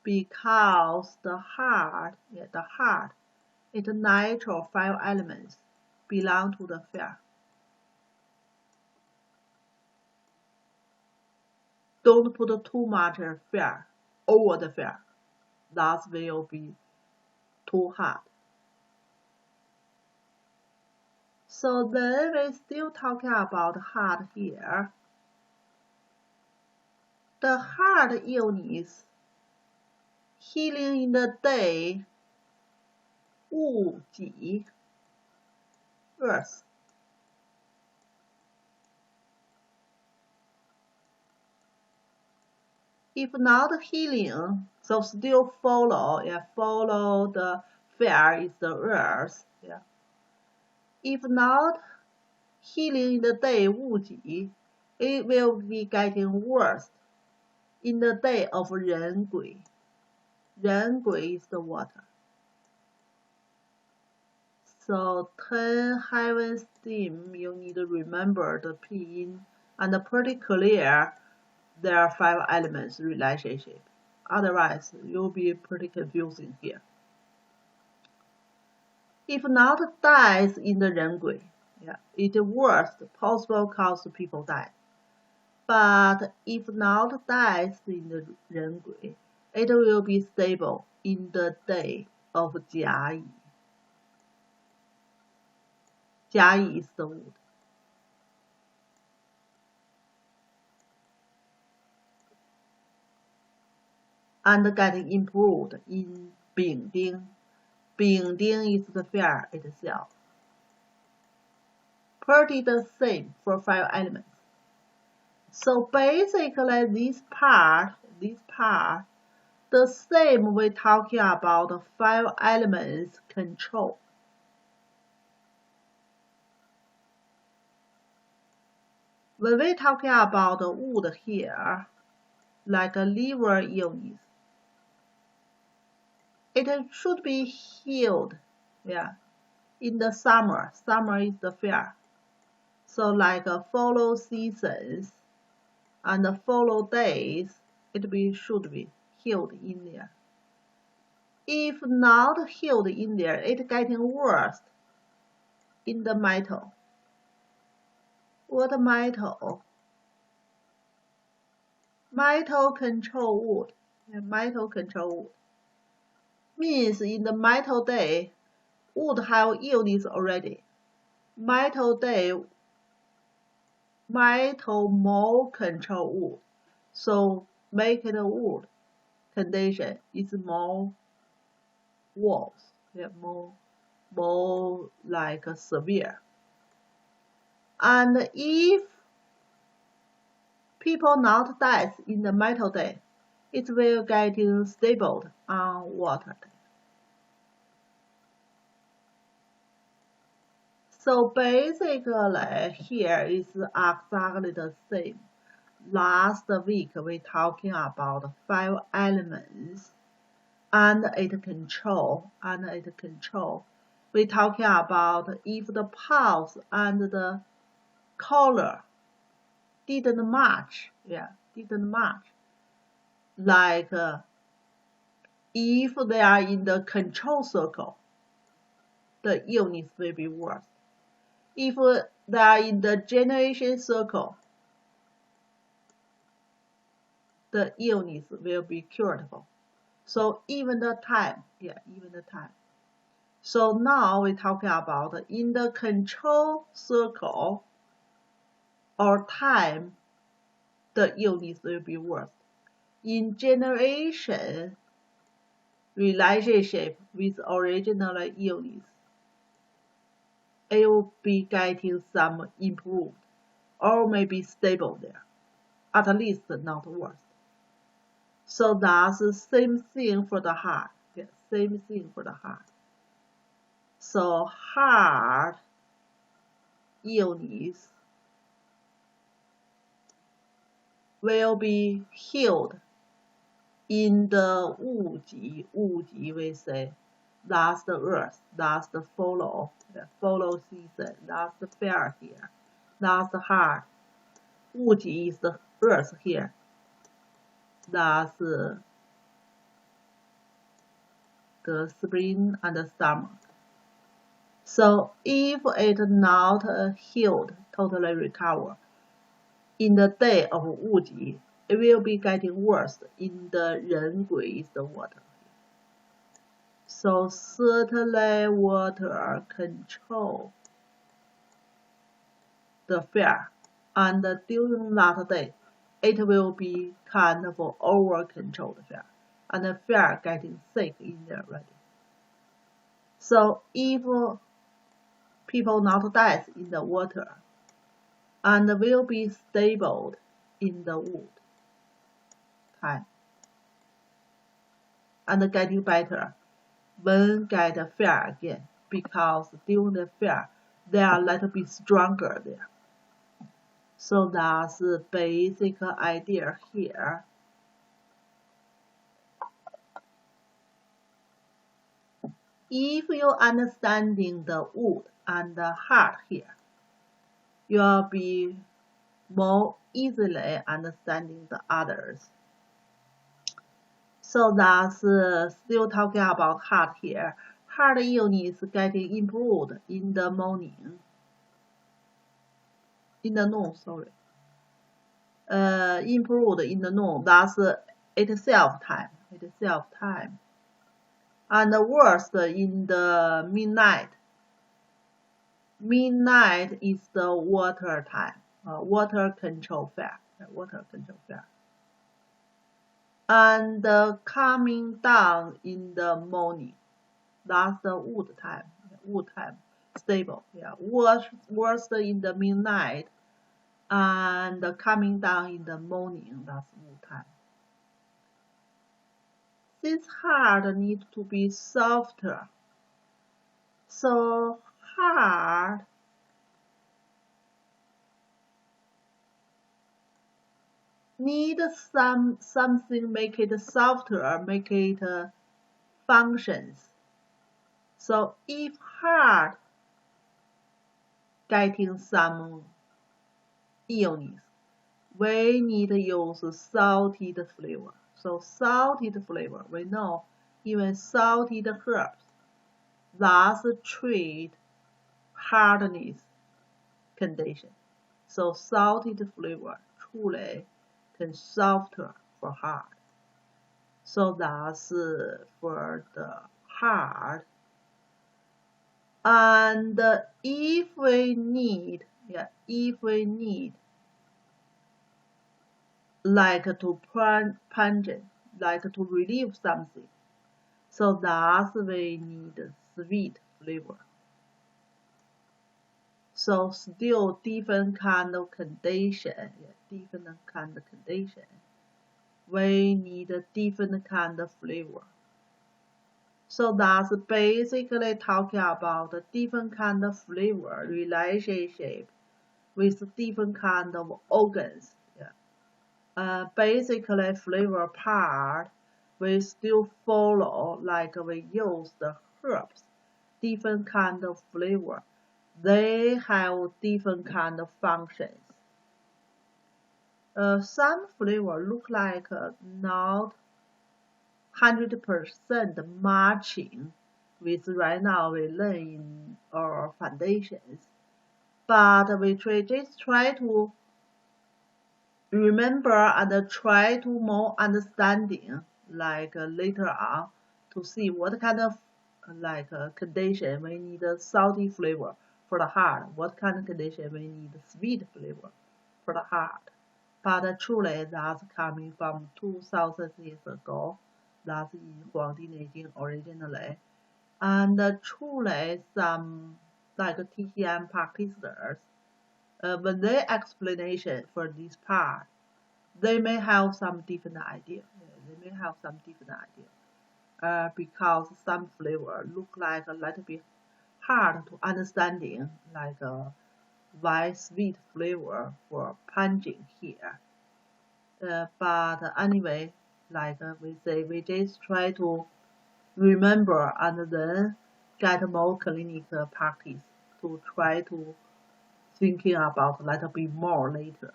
because the heart, its natural 5 elements belong to the fire. Don't put too much fire over the fire. That will be too hot. So then we're still talking about heart here. The heart illness healing in the day, 物己 earth. If not healing, so still follow the fear is the earth. If not healing in the day, 物己, it will be getting worse in the day of 人鬼. 人鬼 is the water. So 10 heavens theme, you need to remember the pinyin and pretty clear there are 5 elements relationship. Otherwise, you'll be pretty confusing here. If not dies in the 人鬼, it's the worst possible cause people die. But if not dies in the 人鬼, it will be stable in the day of 甲乙. 甲乙 is the wood. And getting improved in 丙丁. 丙丁 is the fear itself. Pretty the same for 5 elements. So basically this part, the same we're talking about 5 elements control. When we're talking about the wood here, like a liver illness, it should be healed, in the summer. Summer is the fear. So like follow seasons and follow days, should be healed in there. If not healed in there, it's getting worse in the metal. What metal? Metal control wood. Metal control wood. Means in the metal day, wood have illness already. Metal day, metal more control wood. So make it a wood condition is more worse, more like severe. And if people not dies in the metal day, it will get stable on water day. So basically here is exactly the same. Last week we talking about 5 elements and its control. We talking about if the pulse and the color didn't match. Like if they are in the control circle, the illness will be worse. If they are in the generation circle, the illness will be curable. So even the time. So now we're talking about in the control circle or time, the illness will be worse. In generation relationship with original illness, it will be getting some improved or maybe stable there, at least not worse. So that's the same thing for the heart. Same thing for the heart. So heart illness will be healed in the 物己 we say. That's the earth, that's the follow season, that's the fair here, that's the heart. 物己 is the earth here. That's the spring and the summer. So if it not healed, totally recover, in the day of 物己, it will be getting worse in the 人鬼 is the water. So certainly water control the fear, and during that day, it will be kind of over control the fear. and fear getting sick in there already. So if people not die in the water and will be stable in the wood time and getting better when get fear again, because during the fear they are a little bit stronger there. So that's the basic idea here. If you understanding the wood and the heart here, you'll be more easily understanding the others. So that's still talking about heart here. Heart illness getting improved in the morning. In the noon, sorry. Improved in the noon. That's itself time. Itself time. And worst in the midnight. Midnight is the water time. Water control fair. Water control fair. And coming down in the morning. That's the wood time. Wood time. Stable. Yeah. Worst in the midnight. And coming down in the morning. That's wood time. This heart needs to be softer. So heart need something make it softer, make it functions. So if heart getting some illness, we need to use salted flavor. So salted flavor, we know even salted herbs, that's treat hardness condition. So salted flavor truly can softer for heart. So that's for the heart. And if we need like to pungent, like to relieve something, so that's we need sweet flavor. So still different kind of condition, different kind of condition. We need a different kind of flavor. So that's basically talking about a different kind of flavor relationship with different kind of organs. Basically flavor part, we still follow like we use the herbs, different kind of flavor. They have different kind of functions. Some flavor look like not 100% matching with right now we learn in our foundations, but we just try to remember and try to more understanding like later on to see what kind of like condition we need a salty flavor for the heart, what kind of condition we need sweet flavor for the heart. But truly that's coming from 2000 years ago. That's in Huang Di Nei originally. And truly some like TCM practitioners, when they explanation for this part, they may have some different idea. They may have some different idea. Because some flavor look like a little bit hard to understanding, like a white sweet flavor for pungent here. But anyway, like we say, we just try to remember and then get more clinical practice to try to thinking about a little bit more later.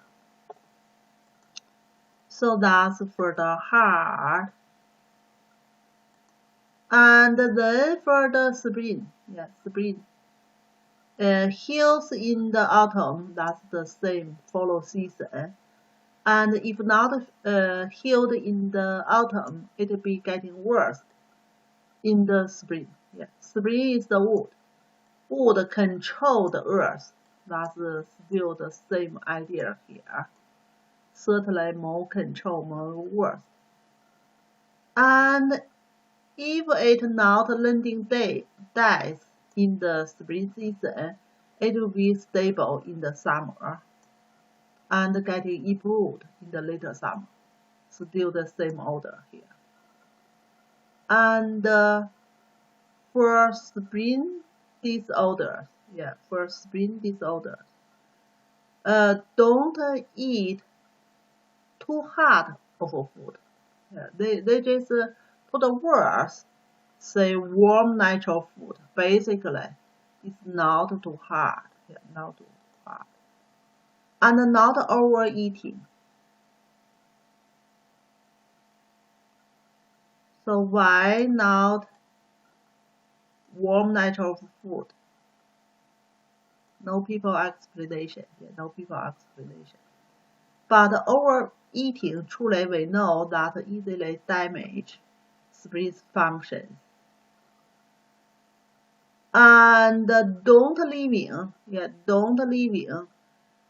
So that's for the heart. And then for the spring, spring. Heals in the autumn, that's the same follow season. And if not healed in the autumn, it will be getting worse in the spring. Spring is the wood. Wood control the earth. That's still the same idea here. Certainly more control, more worse. And if it not landing dies in the spring season, it will be stable in the summer and getting improved in the later summer. Still the same order here. And for spring disorders, don't eat too hard of food. Yeah, they just put the words, say warm natural food. Basically, it's not too hard. Yeah, not too hard. And not overeating. So why not warm natural food? No people explanation. Yeah, no people explanation. But overeating, truly we know that easily damage spleen functions. And don't living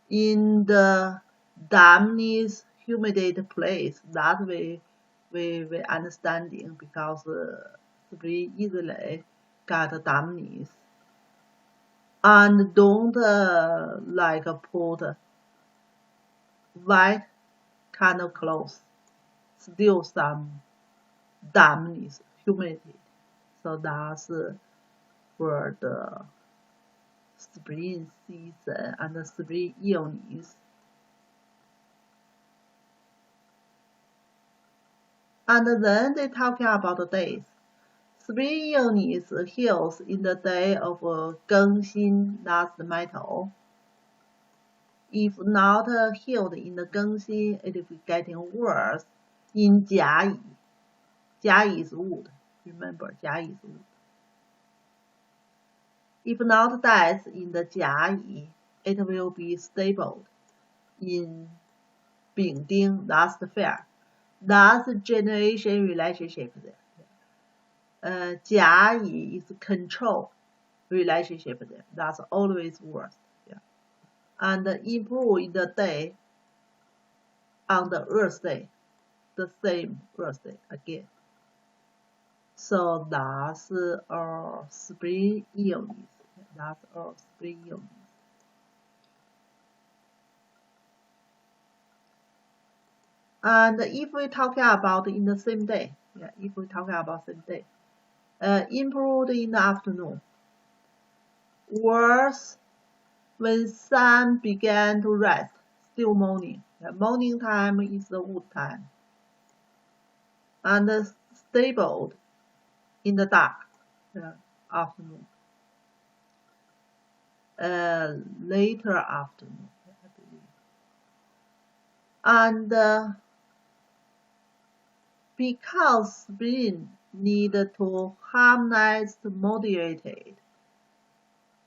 in the dampness, humid place. That we understanding because spleen easily get dampness. And don't like put white kind of clothes, still some dampness, humidity. So that's for the spring season and the spring illness. And then they talking about the days. Spring illness heals in the day of Gengxin, that's the metal. If not healed in the Gengxin, it will be getting worse in Jiayi. Jiayi is wood. Remember, Jiayi is wood. If not dies in the Jiayi, it will be stable in Bingding, that's the fair. That's generation relationship there. Jiayi is control relationship there. That's always worse. Yeah. And improve in the day on the Earth Day, the same Earth Day again. So that's our spring illness. That's our spring illness. And if we talking about in the same day, yeah, if we talking about same day, improved in the afternoon. Worse when sun began to rise, still morning. Yeah, morning time is the wood time. And stable in the dark, afternoon. Later afternoon, I believe. And because spleen need to harmonize moderated,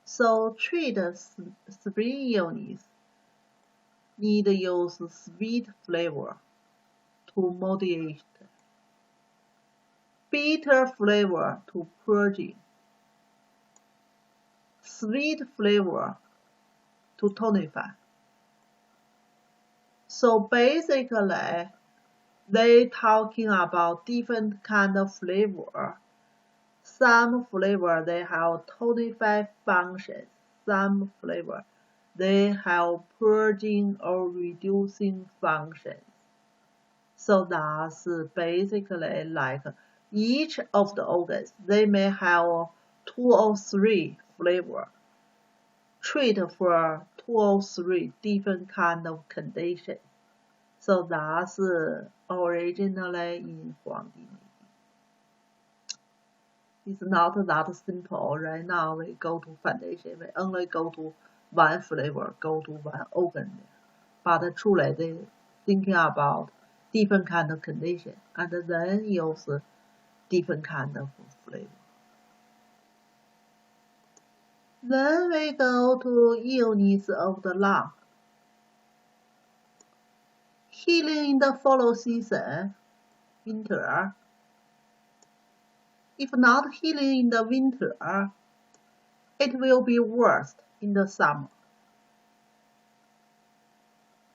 so treat spleen illness need use sweet flavor to moderate, bitter flavor to purging, sweet flavor to tonify. So basically, they talking about different kind of flavor. Some flavor they have tonify functions. Some flavor they have purging or reducing functions. So that's basically like each of the organs, they may have 2 or 3 flavor. Treat for 2 or 3 different kind of conditions. So that's originally in Huang Di Nei. It's not that simple. Right now we go to foundation, we only go to one flavor, go to one organ. But truly they thinking about different kind of condition and then use different kind of flavor. Then we go to illness of the lung. Healing in the fall season, winter. If not healing in the winter, it will be worse in the summer.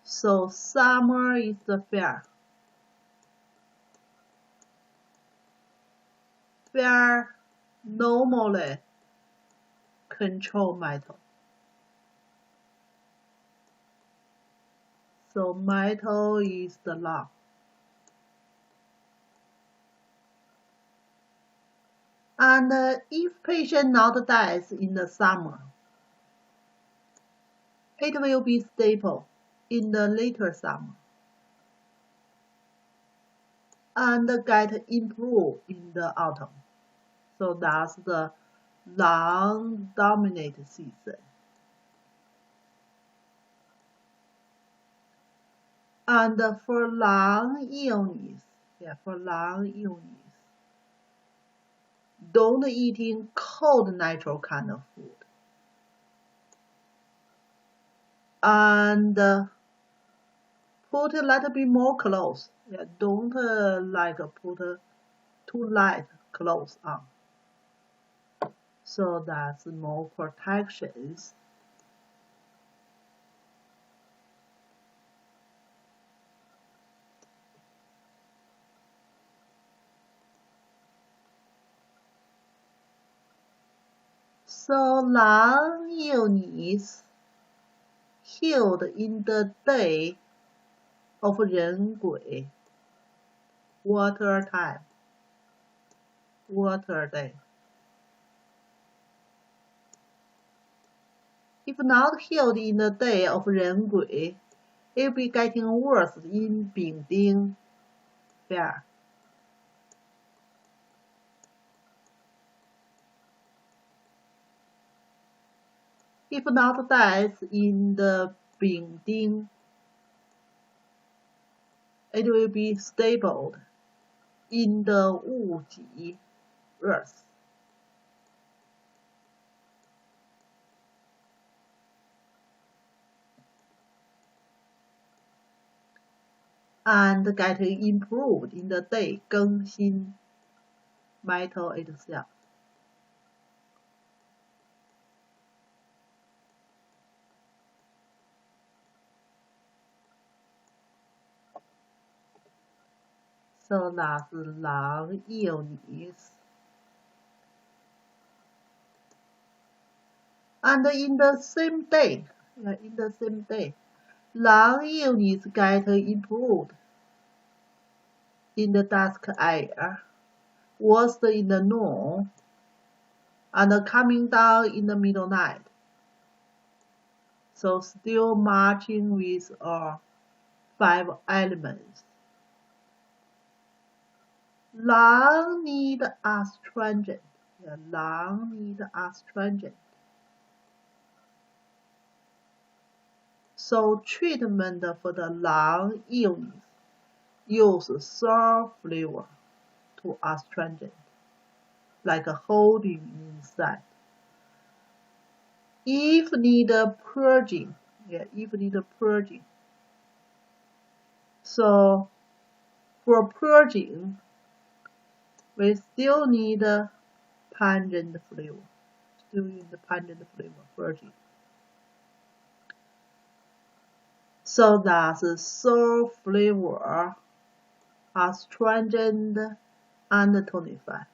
So summer is the fair. fair normally control metal. So metal is the law. And if patient not dies in the summer, it will be stable in the later summer and get improved in the autumn. So that's the long dominant season. And for lung illness, don't eating cold natural kind of food. And put a little bit more clothes. Don't put too light clothes on. So that's more protections. So lung illness healed in the day of 人鬼 water time, water day. If not healed in the day of 人鬼, it will be getting worse in 丙丁 fair. If not dies in the 丙丁, it will be stable in the 戊己 earth. And get improved in the day 更新 metal itself. So that's lung illness. And in the same day, lung illness get improved in the dusk air, worse in the noon, and coming down in the middle night. So still marching with our 5 elements. Lung need astringent. Lung need astringent. So treatment for the lung illness use sour flavor to astringent, like holding inside. If need purging, So for purging, we still need pungent flavor. Purging. So that's sour flavor, astringent, and tonify.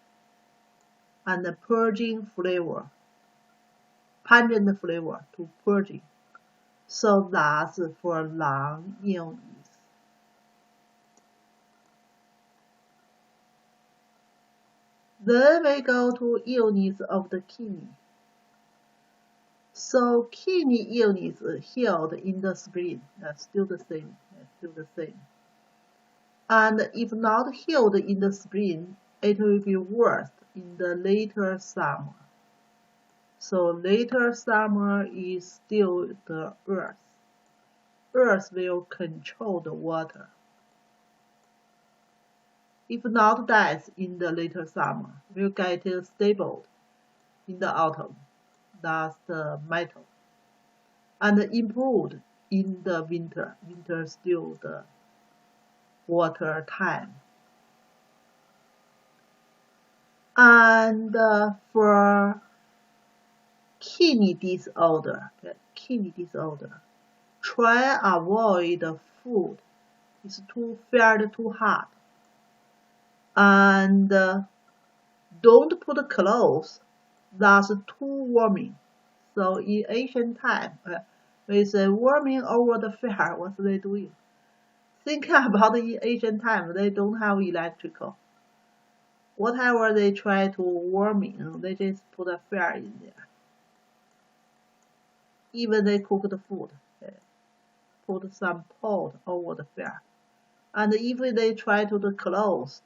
And the purging flavor, pungent flavor to purging. So that's for lung illness. Then we go to illness of the kidney. So kidney illness healed in the spring. That's still the same. And if not healed in the spring, it will be worse in the later summer. So later summer is still the earth. Earth will control the water. If not dies in the later summer, will get stable in the autumn. That's the metal. And improved in the winter. Winter still the water time. And for kidney disorder, try avoid food. It's too hot. And don't put clothes, that's too warming. So in ancient time, we say warming over the fire, what are they doing? Think about in ancient time, they don't have electrical. Whatever they try to warming, they just put a fire in there. Even they cook the food, put some pot over the fire. And if they try to the clothes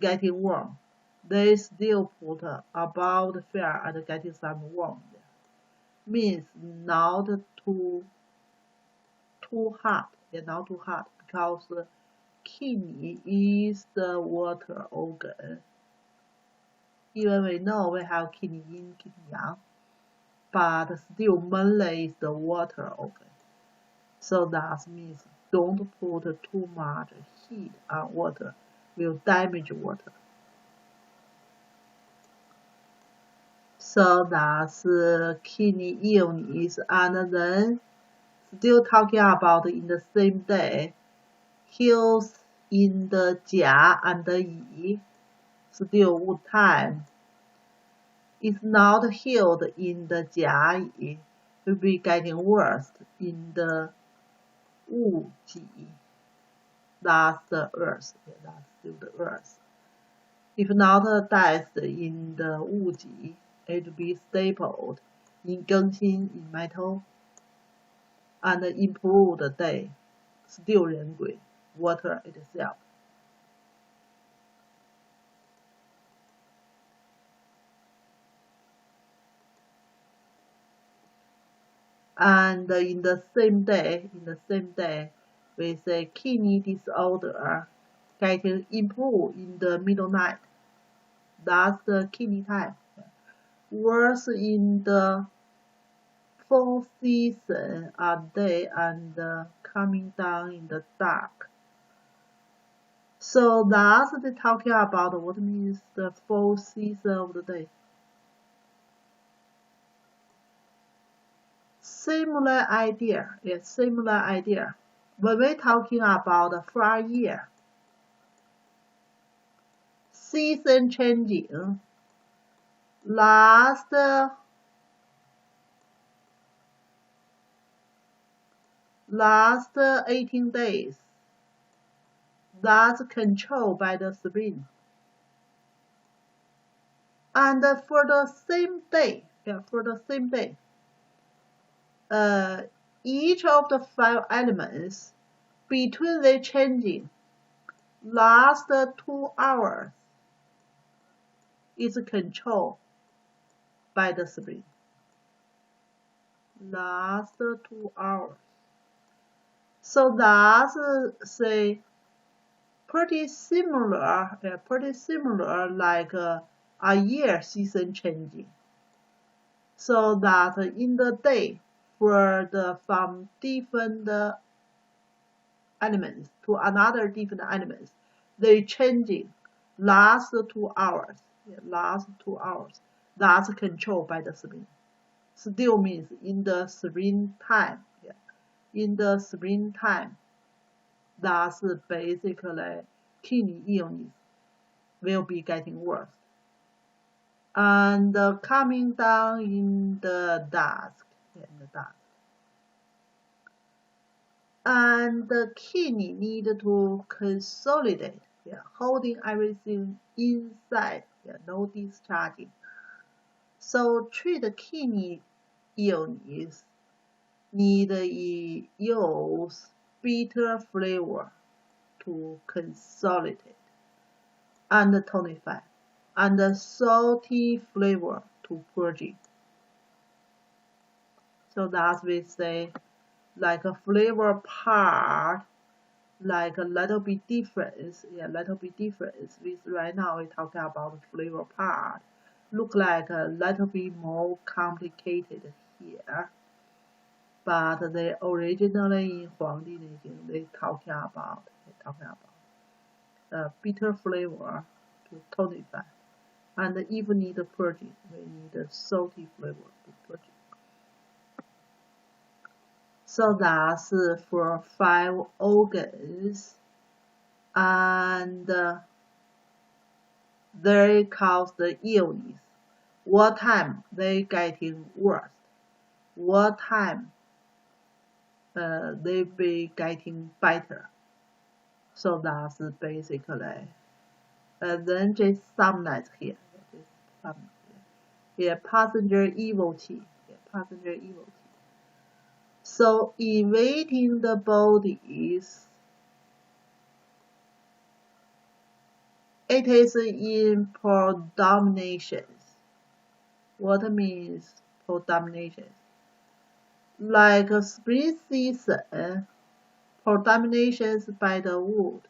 getting warm, they still put above the fire and getting some warm there. Means not too hot, not too hot, because kidney is the water organ. Even we know we have kidney yin, kidney yang, but still mainly is the water organ. So that means don't put too much heat on water, will damage water. So that's kidney illness, and then still talking about in the same day, heals in the Jia and the Yi, still Wu time. It's not healed in the Jia Yi, will be getting worse in the Wu Ji. That's the earth, that's still the earth. If not death in the Wu Ji, it will be stapled in Gengxin, in metal, and improved day, still 人鬼, water itself. And in the same day, we say kidney disorder getting improved in the middle night. That's the kidney time. Worse in the full season at day and coming down in the dark. So that's the talking about what means the full season of the day. Similar idea, yes, similar idea. When we're talking about the far year, season changing, last 18 days, that's controlled by the spring. And for the same day, each of the 5 elements between the changing last 2 hours is controlled by the spring. Last 2 hours. So that's say pretty similar like a year season changing. So that in the day for from different elements to another different elements, they changing last 2 hours. Last 2 hours. That's controlled by the spring. Still means in the springtime. In the springtime, that's basically kidney illness will be getting worse. And coming down in the dusk, and the kidney need to consolidate, holding everything inside, no discharging. So treat the kidney illness need use bitter flavor to consolidate and tonify, and salty flavor to purging. So that's we say like a flavor part, like a little bit difference, With right now we're talking about flavor part. Look like a little bit more complicated here. But they originally in Huang Di Nei, they talking about bitter flavor to tonify, and even need purging, we need a salty flavor to purging. So that's for 5 organs, and they cause the illness. What time they getting worse? What time they be getting better? So that's basically. Then just summarize here. Here, passenger evil qi. Passenger evil qi. So evading the bodies, it is in predomination. What means predomination? Like spring season, predominations by the wood.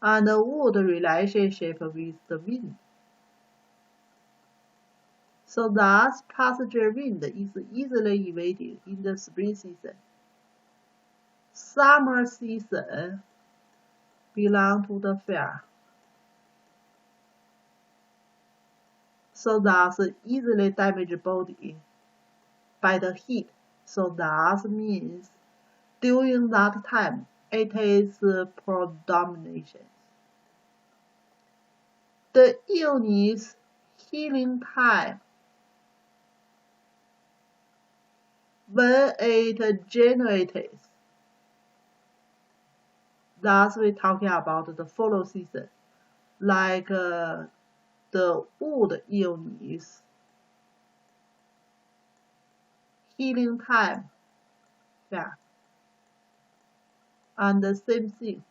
And the wood relationship with the wind. So thus passenger wind is easily evaded in the spring season. Summer season belong to the fair. So thus easily damaged body by the heat. So that means during that time it is predomination. The illness healing time, when it generates, thus we're talking about the follow season, like the wood illness healing time, yeah, and the same thing,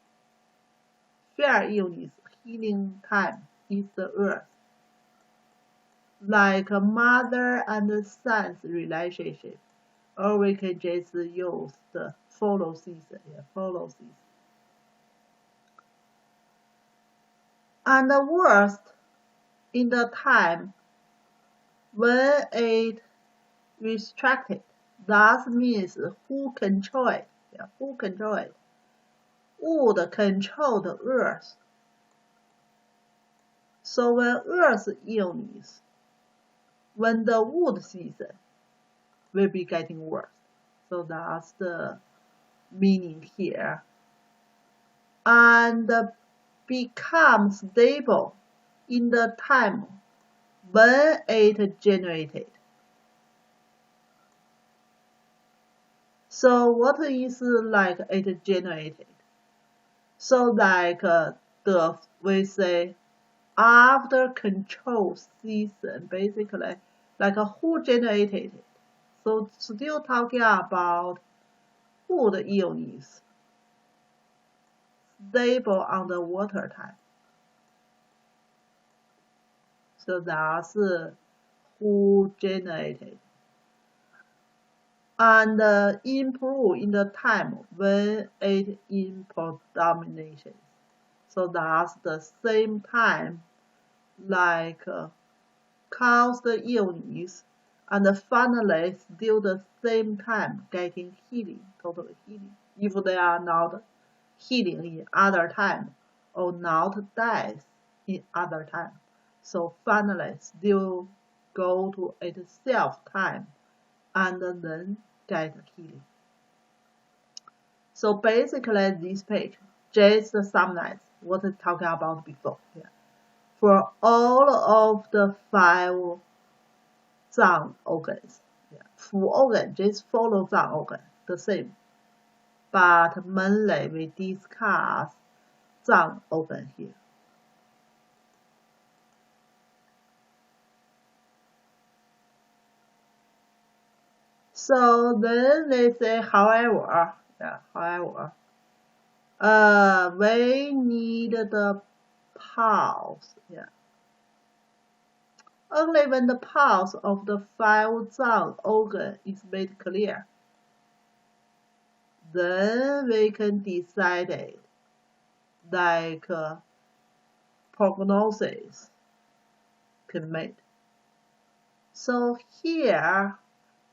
fair illness healing time is the earth, like a mother and son's relationship, or we can just use the follow season, yeah, follow season. And the worst in the time when it restricted, that means who control it, yeah, who control it, would control the earth. So when earth illness, when the wood season will be getting worse. So that's the meaning here. And become stable in the time when it generated. So what is like it generated? So like we say after control season, basically like who generated it. So still talking about wood illness, stable on the water time. So that's who generated. And improve in the time when it in predomination. So that's the same time like cause the illness and finally still the same time getting healing, total healing. If they are not healing in other time or not death in other time. So finally still go to itself time and then get healing. So basically this page just summarize what I talked about before. Yeah. For all of the 5 Zang organs, yeah, full organ just follow Zang organ, the same. But mainly we discuss Zang organ here. So then they say, however, yeah, however, we need the pulse, yeah. Only when the pulse of the 5 Zang organ is made clear, then we can decide it, like prognosis can make. So here,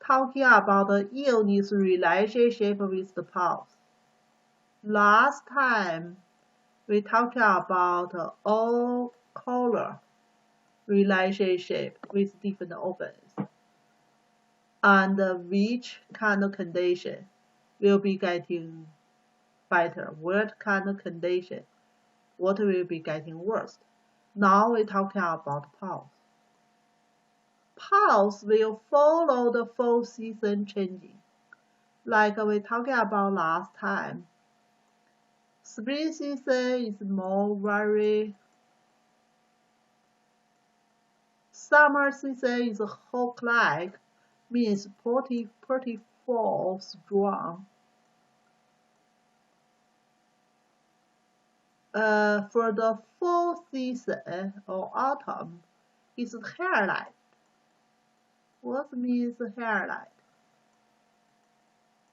talking about the illness relationship with the pulse. Last time, we talked about all color relationship with different organs and which kind of condition will be getting better? What kind of condition? What will be getting worse? Now we're talking about pulse. Pulse will follow the full season changing. Like we talked about last time. Spring season is more very. Summer season is hawk-like, means pretty strong. For the fall season or autumn, it's hair-light. What means hair-light?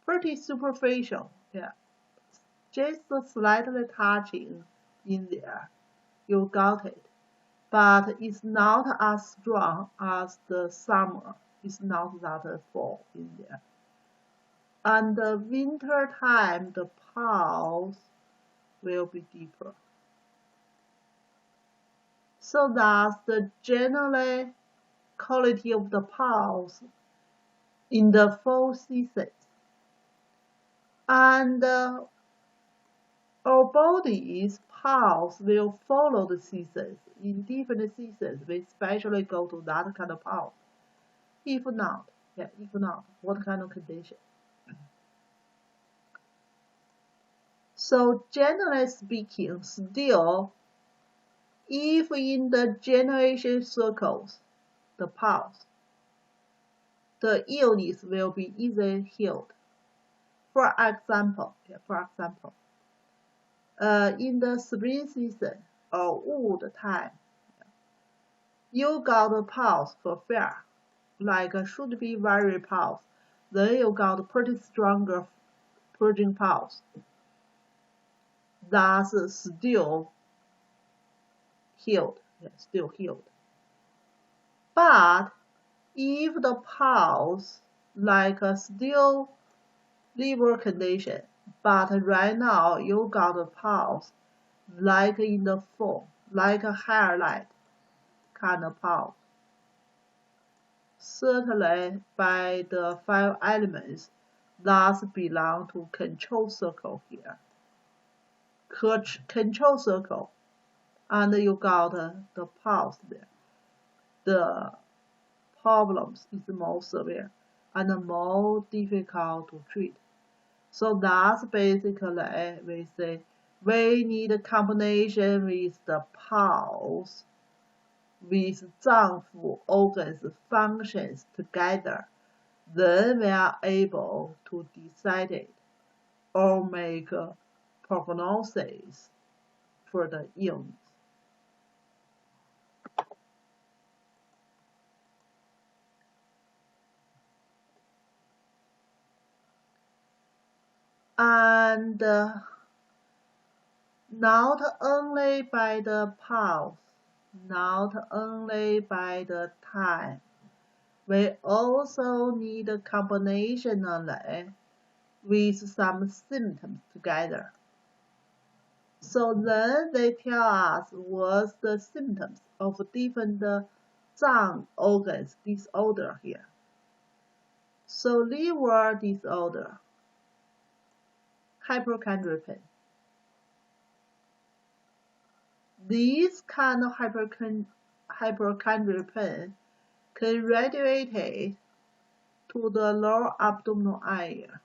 Pretty superficial, yeah. Just slightly touching in there. You got it. But it's not as strong as the summer. It's not that fall in there. And the winter time, the pulse will be deeper. So that's the general quality of the pulse in the fall seasons. And our body's pulse will follow the seasons. In different seasons, we especially go to that kind of pulse. If not, what kind of condition? So generally speaking, still, if in the generation circles, the pulse, the illness will be easily healed. For example, in the spring season or wood time, you got a pulse for fear, like should be very pulse. Then you got a pretty stronger purging pulse. That's still healed, still healed. But if the pulse like a still liver condition, but right now you got a pulse like in the fall, like a hair-light kind of pulse. Certainly by the 5 elements that belong to control circle here. Control circle, and you got the pulse there. The problems is more severe and more difficult to treat. So that's basically we say we need a combination with the pulse, with Zangfu organs functions together. Then we are able to decide it or make a prognosis for the illness. And not only by the pulse, not only by the time, we also need a combinationally with some symptoms together. So then they tell us what's the symptoms of different Zang organs disorder here. So liver disorder, hyperchondropin. This kind of hyperchondropin can radiate to the lower abdominal area.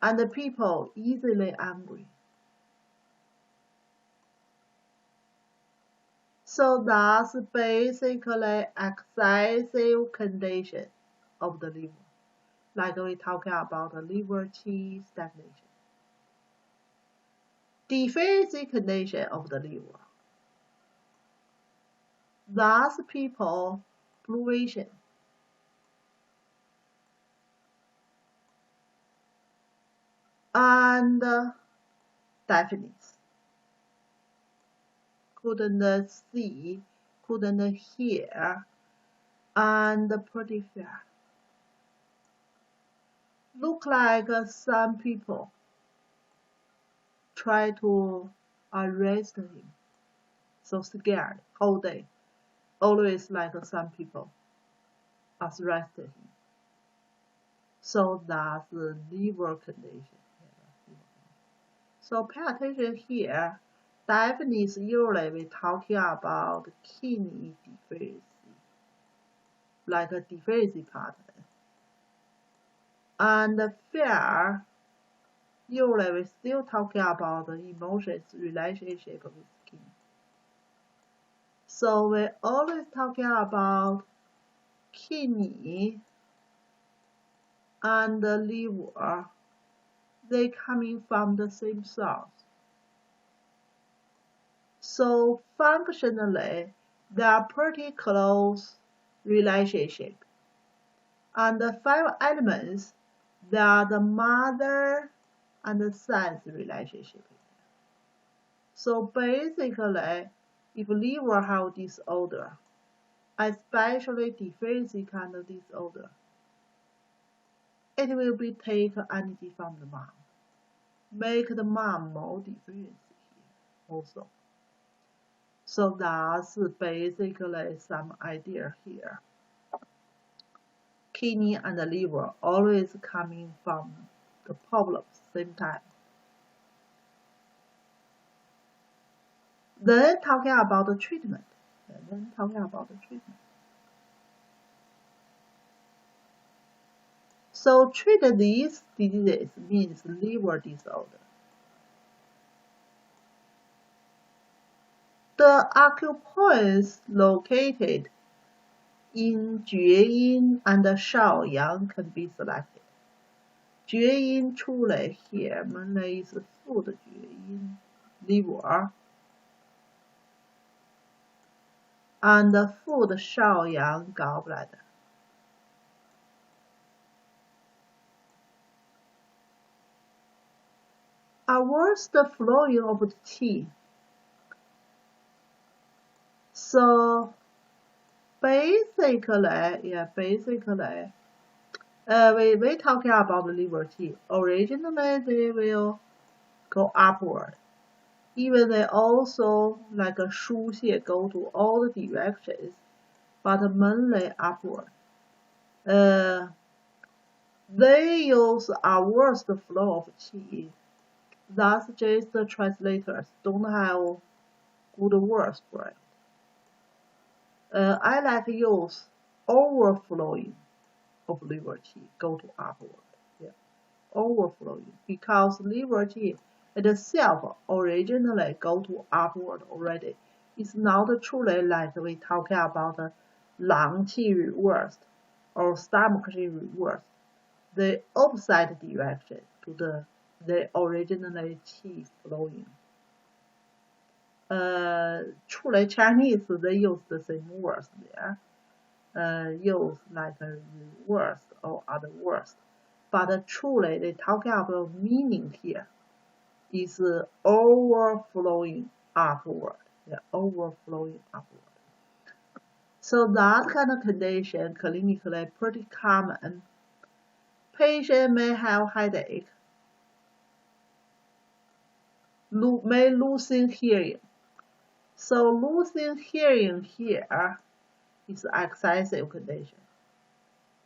And the people easily angry. So that's basically excessive condition of the liver. Like we talking about the liver qi stagnation. Deficit condition of the liver. That's people blue vision. And deafness. Couldn't see, couldn't hear, and pretty fair. Look like some people try to arrest him. So scared whole day. Always like some people arrested him. So that's the liver condition. So pay attention here. Diabetes usually we talking about kidney deficiency, like a deficiency pattern. And fear, usually we still talking about the emotions relationship with skin. So we always talking about kidney and the liver. They coming from the same source. So functionally, they are pretty close relationship. And the 5 elements, they are the mother and the son's relationship. So basically, if liver have disorder, especially deficiency kind of disorder, it will be take energy from the mom, make the mom more deficiency here also. So that's basically some idea here. Kidney and the liver always coming from the problem same time. Then talking about the treatment. So treat these diseases means liver disorder. The acupoints located in Jing and Shaoyang can be selected. Jing 出来 here mainly is food Jing, liver, and food Shaoyang gallbladder. Awards the flowing of the qi. So basically, we talking about the liver qi. Originally, they will go upward. Even they also like a 疏泄 go to all the directions, but mainly upward. They use awards the flow of qi. That's just the translators don't have good words for it. I like to use overflowing of liver qi, go to upward. Yeah. Overflowing, because liver qi itself originally go to upward already. It's not truly like we talking about the lung qi reversed or stomach qi reversed. The opposite direction to the originally qi flowing. 出来 Chinese they use the same words there. Use like a reverse or other words. But truly they talking about meaning here is overflowing upward. Yeah, overflowing upward. So that kind of condition clinically pretty common. Patient may have headache, may losing hearing. So losing hearing here is excessive condition.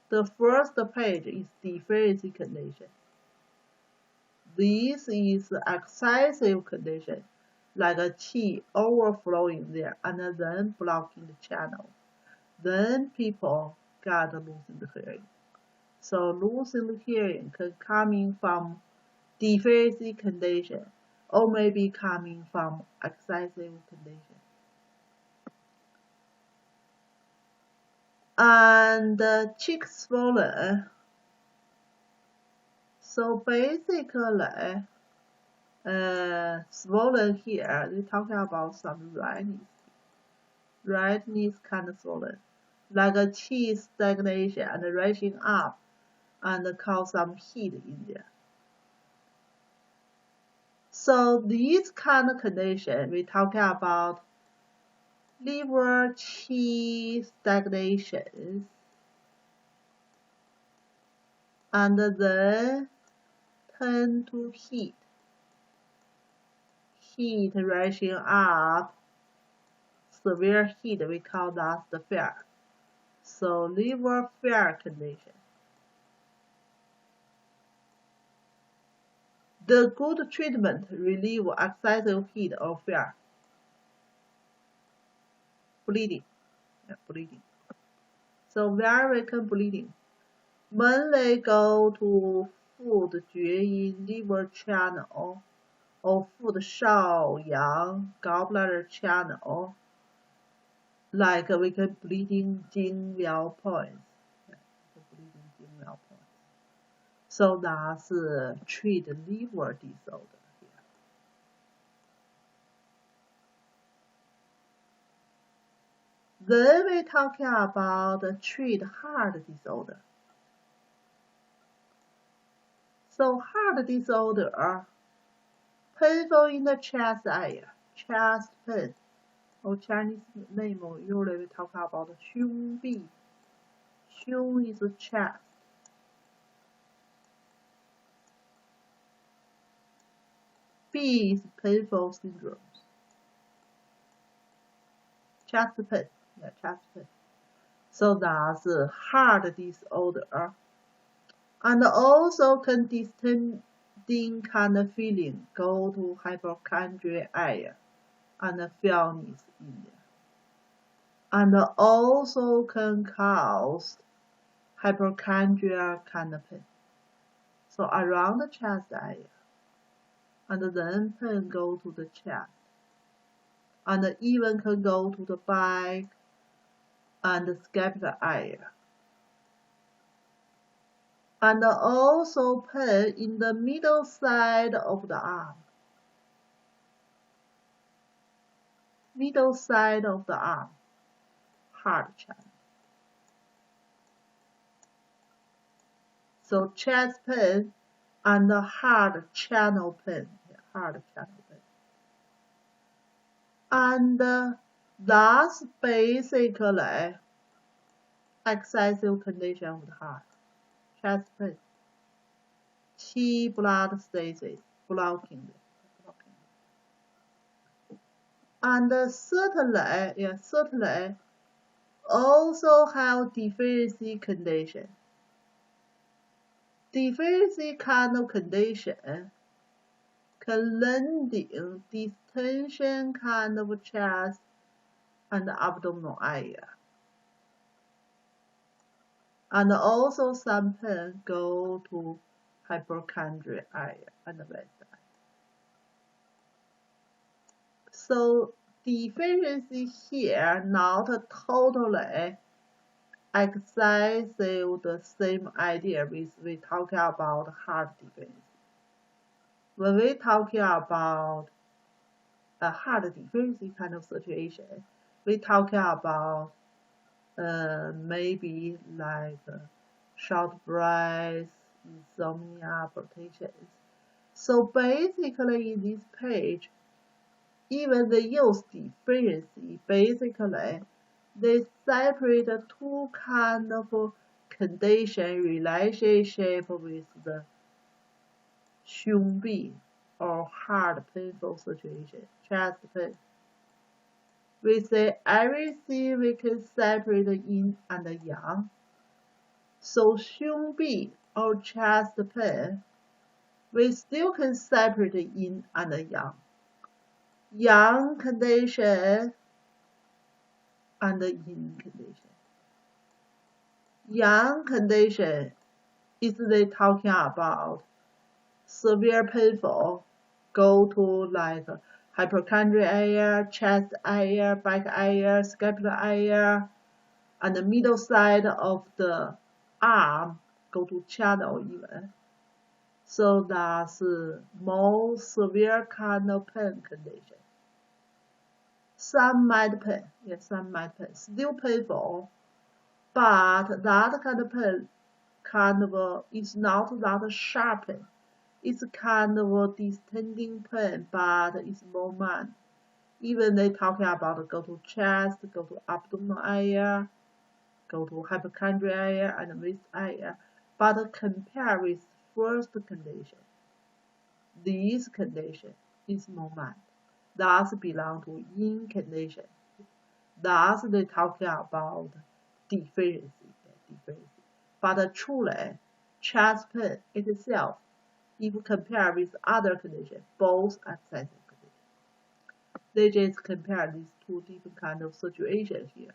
The first page is deficiency condition. This is excessive condition, like a qi overflowing there and then blocking the channel. Then people got losing the hearing. So losing the hearing can coming from deficiency condition or maybe coming from excessive condition. And cheek swollen. So basically, swollen here, they're talking about some redness. Redness kind of swollen, like a cheese stagnation and rising up and cause some heat in there. So these kind of condition, we're talking about liver qi stagnations, and then turn to heat rising up, severe heat, we call that the fear. So liver fear condition. The good treatment relieve excessive heat or fear. Bleeding. Yeah, bleeding. So very weakened bleeding. When they go to food 厥阴 liver channel or food 少阳 gallbladder channel, like weakened bleeding Jing Liao points. Bleeding Jing Liao points. So that's treat liver disorder here. Then we talking about treat heart disorder. So heart disorder, painful in the chest area, chest pain, or Chinese name usually we talk about 胸壁. 胸 is chest. B is painful syndromes. Chest pain, yeah, chest pain. So that's heart disorder. And also can distending kind of feeling go to hypochondria area and feelings in there. And also can cause hypochondria kind of pain. So around the chest area. And then pain go to the chest. And even can go to the back and the scapular area. And also pain in the middle side of the arm. Middle side of the arm, heart channel. So chest pain and heart channel pain, heart channel pain. And that's basically excessive condition of the heart. Chest pain, Qi blood stasis, blocking. And certainly also have deficiency condition. Deficiency kind of condition can lending distension kind of chest and abdominal area. And also some pain go to hypochondria area and the west side. So deficiency here not totally excessive the same idea with we talking about heart deficiency. When we talking about a heart deficiency kind of situation, we talking about maybe like short breath, insomnia, palpitations. So basically in this page, even the use deficiency, basically they separate two kind of condition relationship with the 胸壁 or heart painful situation, chest pain. We say everything we can separate yin and yang. So 胸壁 or chest pain, we still can separate yin and yang. Yang condition and yin condition. Yang condition is they talking about severe painful, go to like hypochondria area, chest area, back area, scapular area, and the middle side of the arm, go to channel even. So that's more severe kind of pain condition. Some mild pain, yes, some mild pain, still painful, but that kind of pain is not that sharp pain. It's kind of a distending pain, but it's more mild. Even they talking about go to chest, go to abdominal area, go to hypochondria area and waist area, but compare with first condition, this condition is more mild. That's belong to yin condition. That's they talking about deficiency. But truly, chest pain itself if compared with other conditions, both excessive conditions. They just compare these two different kind of situations here.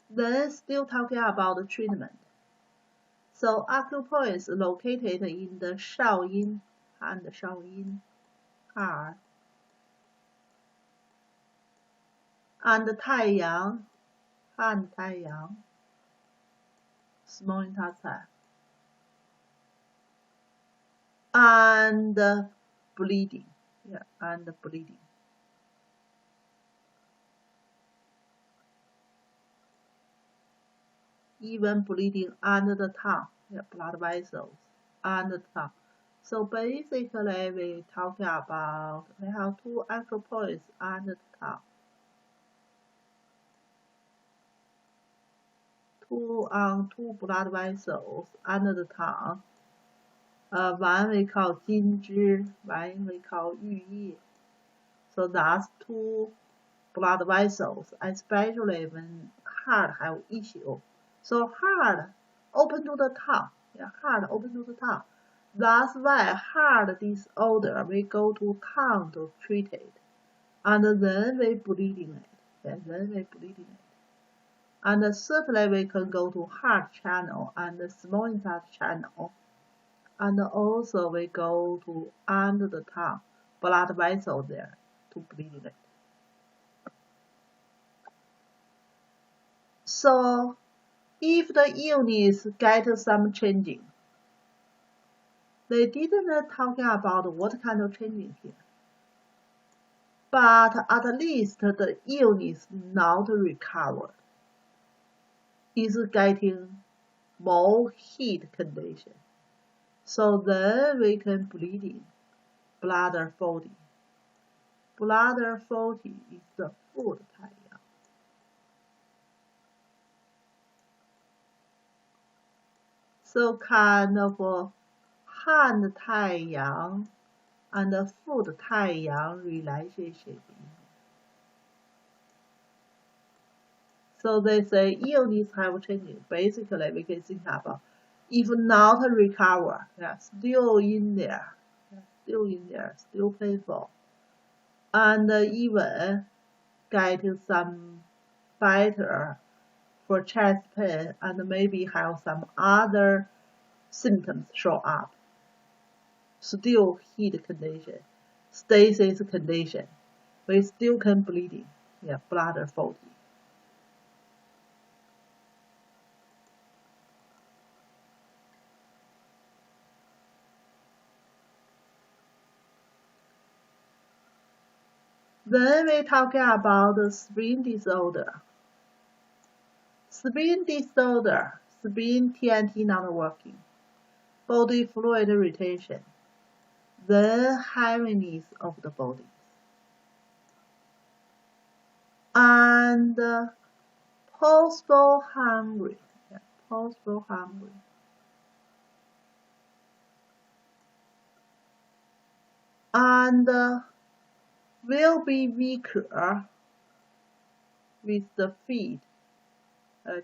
Then still talking about the treatment. So acupoints located in the Shaoyin and the Shaoyin heart and the Taiyang and Taiyang, small intestine, and bleeding, and bleeding. Even bleeding under the tongue, blood vessels under the tongue. So basically, we talking about we have two acupoints under the tongue. Two blood vessels under the tongue. One we call Jing, one we call Yu. So that's two blood vessels, especially when heart have issue. So heart open to the tongue, heart open to the tongue. That's why heart disorder we go to tongue to treat it, and then we bleeding it, And certainly we can go to heart channel and the small intestine channel, and also we go to under the tongue, blood vessel there to bleeding it. So if the illness get some changing, they didn't talking about what kind of changing here. But at least the illness not recovered. Is getting more heat condition. So then we can bleeding, bladder 40. Bladder 40 is the food type. So kind of hand 太阳 and food 太阳 relationship. So they say illness have changed. Basically, we can think about if not recover, still in there, still painful, and even get some better for chest pain, and maybe have some other symptoms show up. Still heat condition, stasis condition, we still can bleeding, bladder 40. Then we talking about the spleen disorder. Spleen disorder, spleen TNT not working, body fluid retention, then heaviness of the body, and possible hungry, and will be weaker with the feet,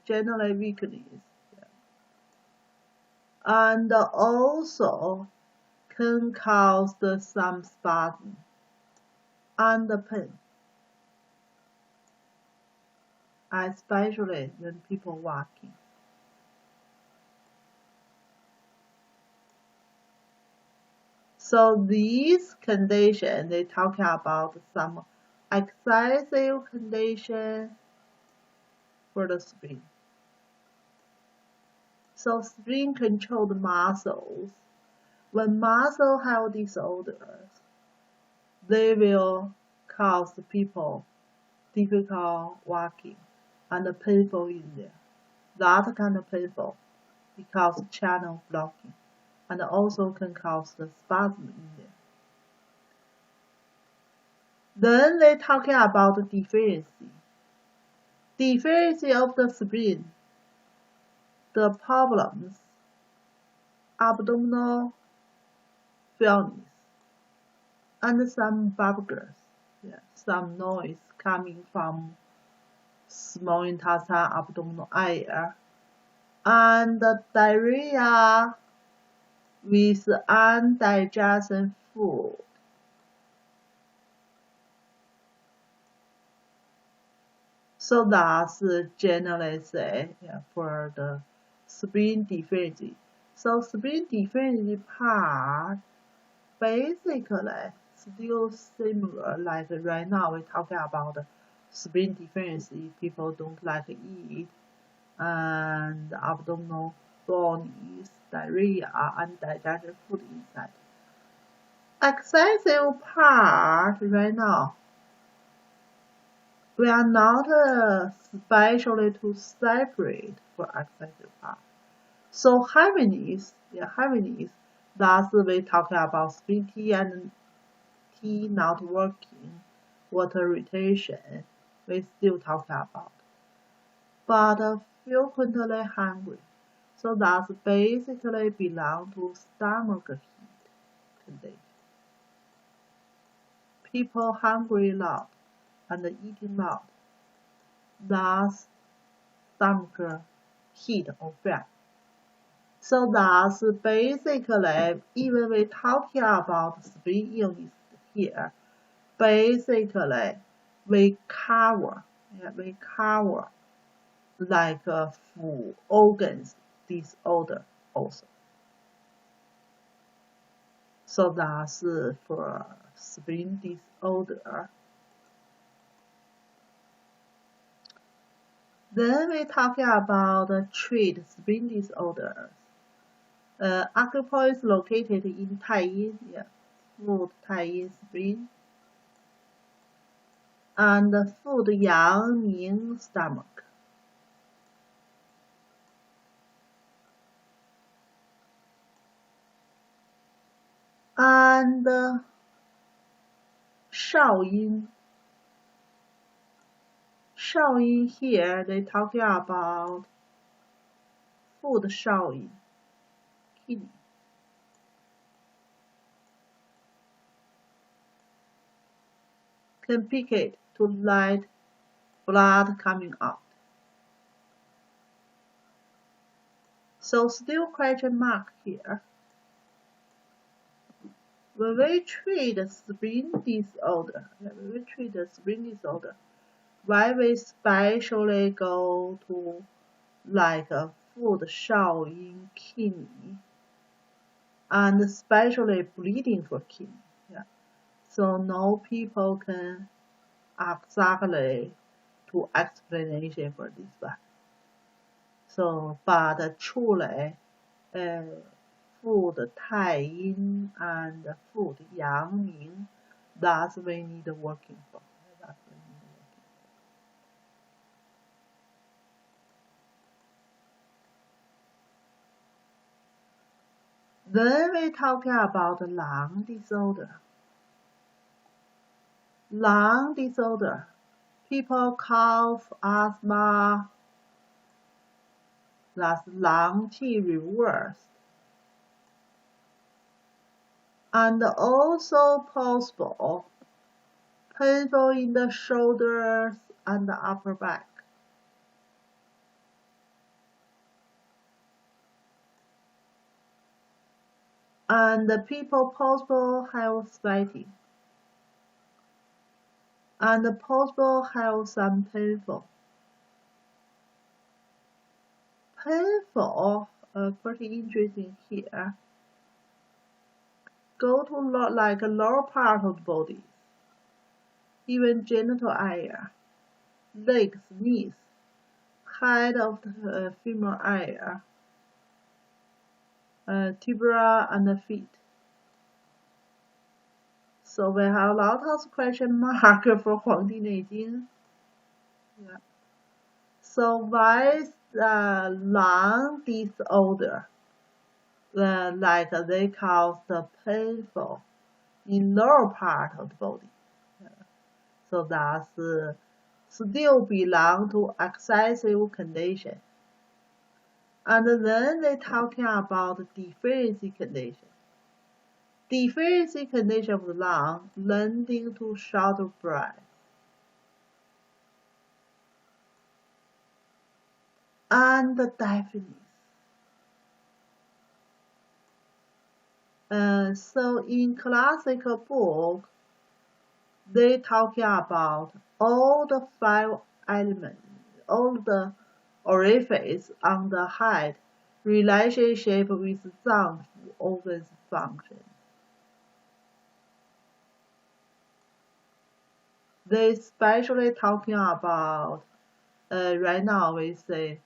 general weakness, and also can cause some spasm and pain, especially when people walking. So these conditions, they talk about some excessive condition for the spleen. So spleen control the muscles. When muscle have disorders, they will cause people difficult walking and painful in there. That kind of painful because channel blocking, and also can cause the spasm in there. Then they talking about the deficiency. Deficiency of the spleen. The problems, abdominal feelings, and some bubbles, some noise coming from small intestine, abdominal area, and diarrhea with undigested food. So that's generally say for the spleen deficiency. So spleen deficiency part basically still similar like right now we're talking about spleen deficiency. People don't like to eat and abdominal bodies, diarrhea, undigested food inside. Excessive part right now. We are not specially to separate for excessive part. So heaviness, that's we talking about spleen T and T not working, water retention, we still talking about. But frequently hungry, so that's basically belong to stomach heat condition. People hungry a lot and eating a lot, that's stomach heat or fat. So that's basically, even we talking about spleen illness here, basically we cover like full organs disorder also. So that's for spleen disorder. Then we talking about treat spleen disorders. Acupoint is located in Neijing, food Neijing spleen, and food Yang stomach. And Shaoyin here they talking about food Shaoyin kidney. Can pick it to let blood coming out. So still question mark here. When we treat spleen disorder, why we specially go to like a food Shaoyin kidney and especially bleeding for kidney. So no people can exactly to explanation for this one. So but truly food Neijing and food Yang, that's we need working for. Then we talking about lung disorder. Lung disorder, people cough, asthma, that's lung qi reversed. And also possible painful in the shoulders and the upper back. And the people possible have sweating. And the possible have some painful. Pretty interesting here. Go to like a lower part of the body, even genital area, legs, knees, head of the femoral area, tibia and the feet. So we have a lot of question mark for Huang Di Nei. So why is the lung disorder? Like they cause the painful in lower part of the body. So that's still belong to excessive condition. And then they talking about deficiency condition. deficient condition of the lung, lending to short breath. And deafness. So in classical book, they talking about all the 5 elements, all the orifice on the head, relationship with zang organs function. They especially talking about, right now we say,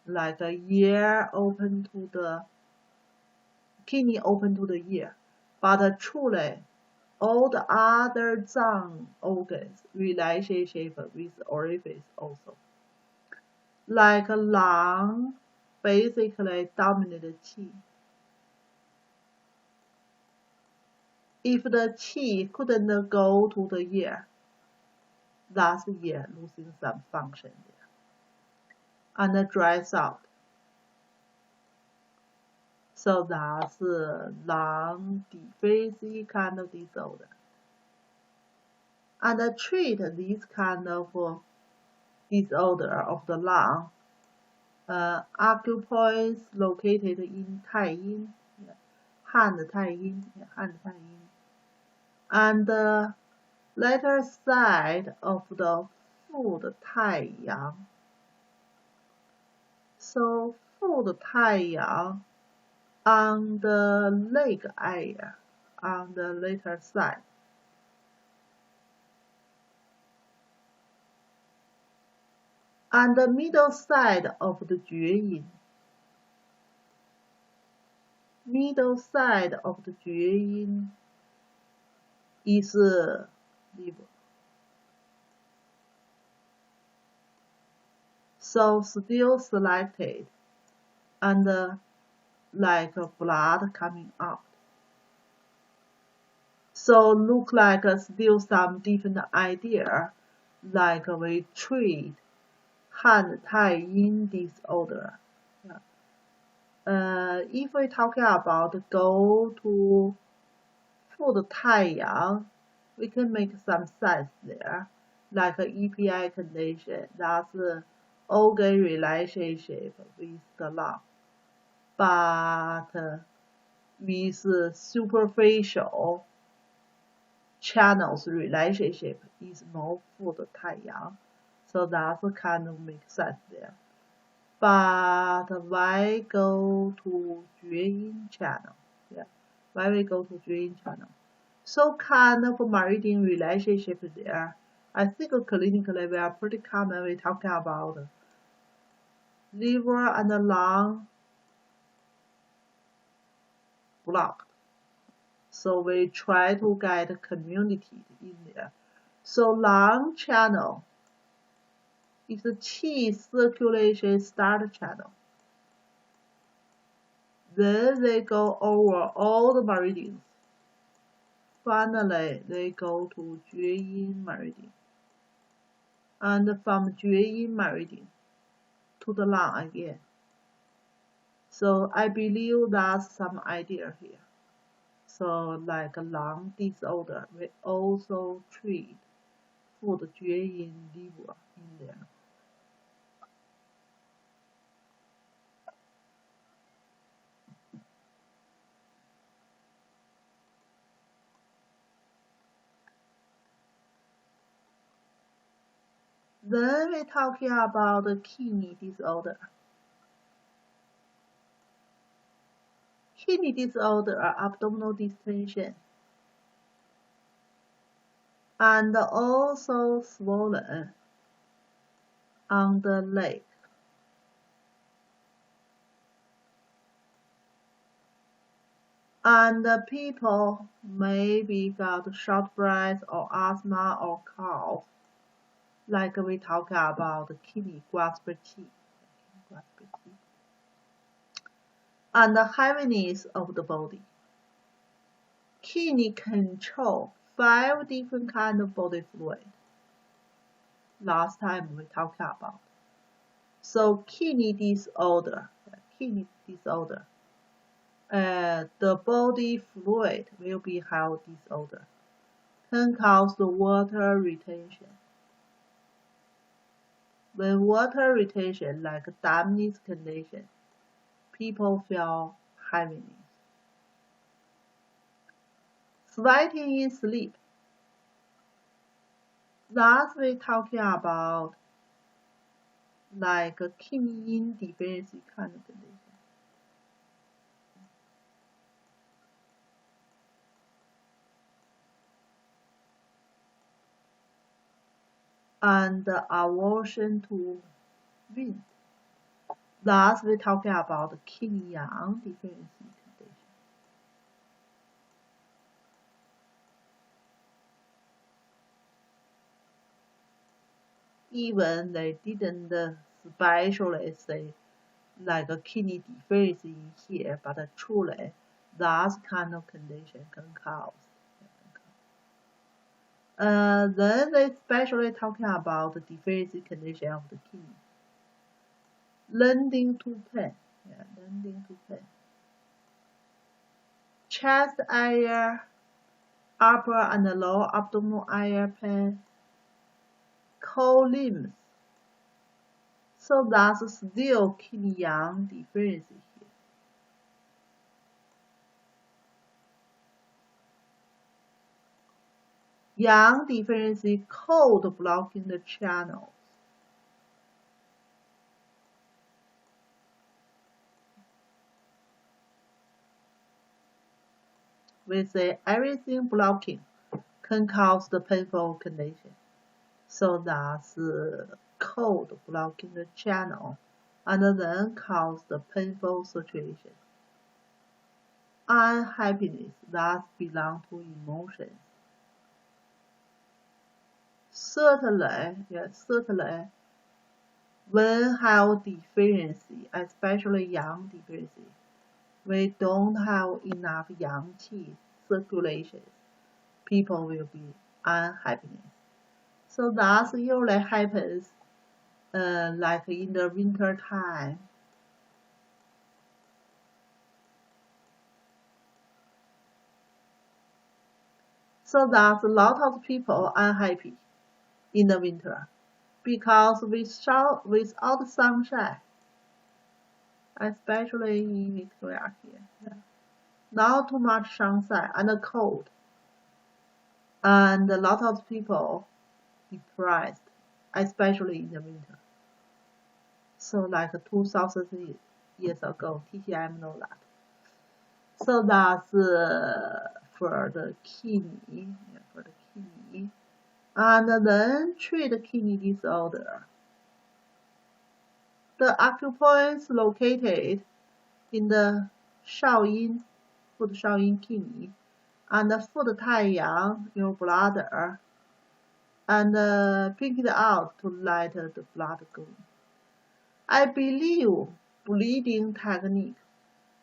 like a ear open to the, kidney open to the ear, but truly, all the other zang organs relationship with orifice also. Like lung, basically dominate qi. If the qi couldn't go to the ear, that's ear losing some function there, and dries out. So that's lung deficiency kind of disorder. And treat this kind of disorder of the lung. Acupoints located in Taiying, hand Taiying, and the later side of the foot Taiyang. So foot Taiyang on the leg area, on the later side. And the middle side of the Jueyin. Middle side of the Jueyin is liver. So still selected and like blood coming out. So look like still some different idea, like we treat hand Taiying disorder. If we talking about go to foot Taiyang, we can make some sense there, like EPI condition, that's organ relationship with the lung. But with superficial channels relationship is more foot Taiyang. So that's kind of makes sense there. But why go to Jueyin channel? Yeah, why we go to Jueyin channel? So kind of meridian relationship there. I think clinically we are pretty common. We talking about liver and the lung blocked. So we try to get community in there. So lung channel is the qi circulation start channel. Then they go over all the meridians. Finally, they go to Jueyin meridian. And from Jueyin meridian to the lung again. So I believe that's some idea here. So like lung disorder, we also treat for the Jueyin liver in there. Then we're talking about the kidney disorder. Kidney disorder are abdominal distension and also swollen on the leg. And the people maybe got short breath or asthma or cough, like we talk about kidney grasp-qi. And the heaviness of the body. Kidney control 5 different kind of body fluid. Last time we talked about. So kidney disorder the body fluid will be health disorder, can cause the water retention. When water retention, like dampness condition, people feel heaviness. Sweating in sleep. Thus, we're talking about like a kidney deficiency kind of condition. And aversion to wind. Thus, we're talking about the kidney yang deficiency condition. Even they didn't specially say like a kidney deficiency here, but truly, that kind of condition can cause. Then they especially talking about the deficiency condition of the kidney. Lending to pain. Yeah, lending to pain. Chest area, upper and lower abdominal area pain. Cold limbs. So that's still kidney yang deficiency here. Yang deficiency cold blocking the channels. We say everything blocking can cause the painful condition. So that's cold blocking the channel and then cause the painful situation. Unhappiness that belong to emotions. Certainly, when have deficiency, especially yang deficiency, we don't have enough yang qi circulation. People will be unhappiness. So that usually happens like in the winter time. So that's a lot of people unhappy in the winter because without sunshine, especially in Victoria here, yeah. Not too much sunshine and cold, and a lot of people depressed, especially in the winter. So like 2,000 years ago, TCM know that. So that's for the kidney, and then treat kidney disorder. The acupoints located in the Shaoyin, foot Shaoyin kidney, and the foot Taiyang, your bladder, and pick it out to let the blood go. I believe bleeding technique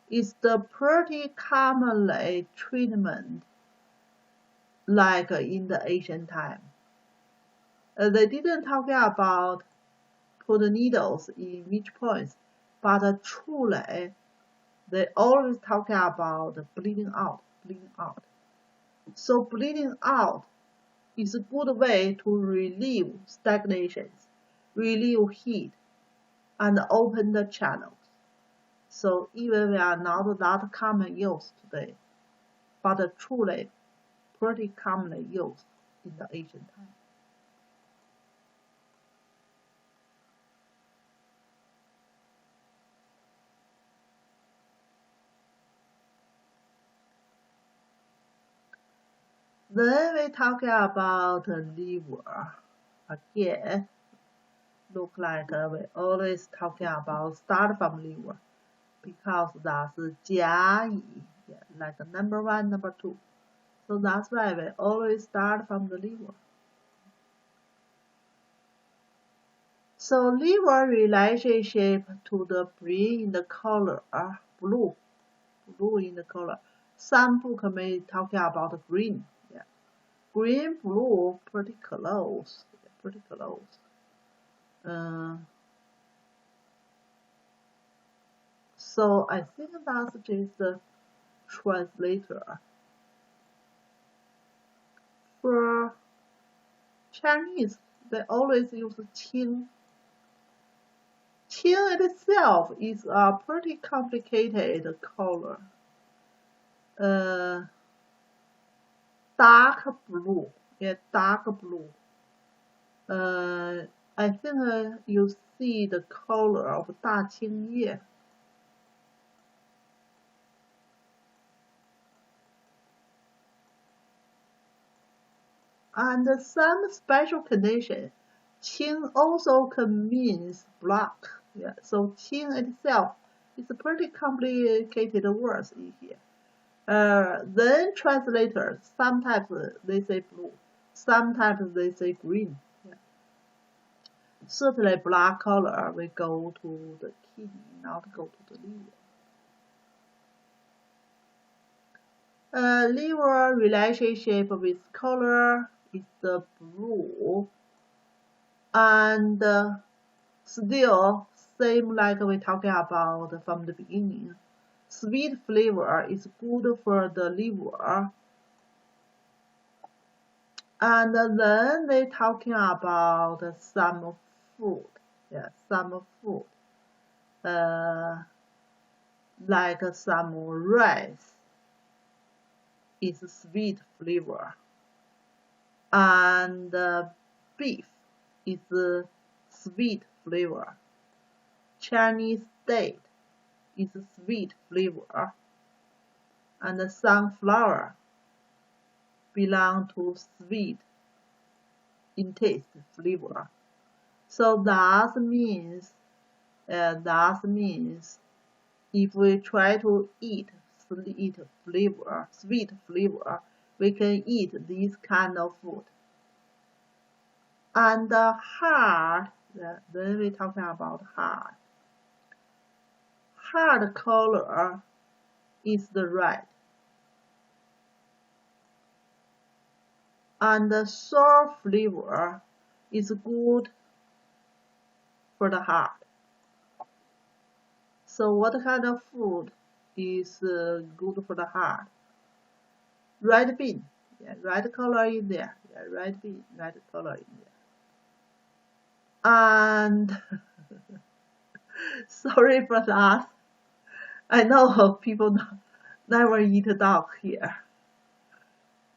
is the pretty commonly treatment like in the ancient time. They didn't talk about put needles in which points, but truly they always talk about bleeding out. So bleeding out is a good way to relieve stagnations, relieve heat, and open the channels. So even we are not that common use today, but truly pretty commonly used in the ancient time. Then we talk about liver. Again, look like we always talking about start from liver because that's Jia Yi, yeah, like number 1, number 2. So that's why we always start from the liver. So liver relationship to the brain in the color blue in the color. Some book may talk about green. Yeah. Green, blue, pretty close. So I think that's just translator. For Chinese, they always use Qing. Qing itself is a pretty complicated color. Dark blue, yeah, dark blue. I think you see the color of 大青叶. And some special condition, Qing also can mean black. Yeah, so Qing itself is a pretty complicated words in here. Then translators, sometimes they say blue, sometimes they say green. Yeah. Certainly black color will go to the kidney, not go to the liver. Liver relationship with color is the blue, and still same like we talking about from the beginning. Sweet flavor is good for the liver. And then they talking about some food. Yeah, some food. Like some rice is sweet flavor. And beef is sweet flavor. Chinese date is sweet flavor. And sunflower belong to sweet in taste flavor. So that means if we try to eat sweet flavor, we can eat this kind of food. And hard, then we talking about hard. Hard color is the red. And the sour flavor is good for the heart. So what kind of food is good for the heart? Red bean, yeah, red color in there. Yeah, red bean, red color in there. And sorry for that. I know people never eat dog here.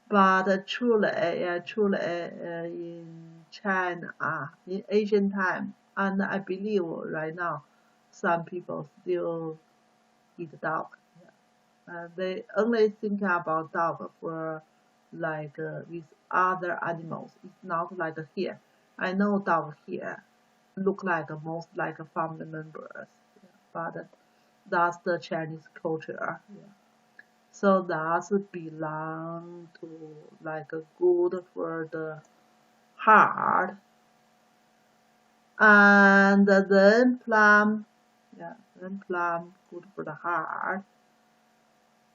But truly, in China, in Asian time, and I believe right now, some people still eat dog. Yeah. They only think about dog for like with other animals. It's not like here. I know dog here look like most like family members, yeah. But that's the Chinese culture. Yeah. So that belong to like good for the heart. And then plum, yeah, then plum good for the heart.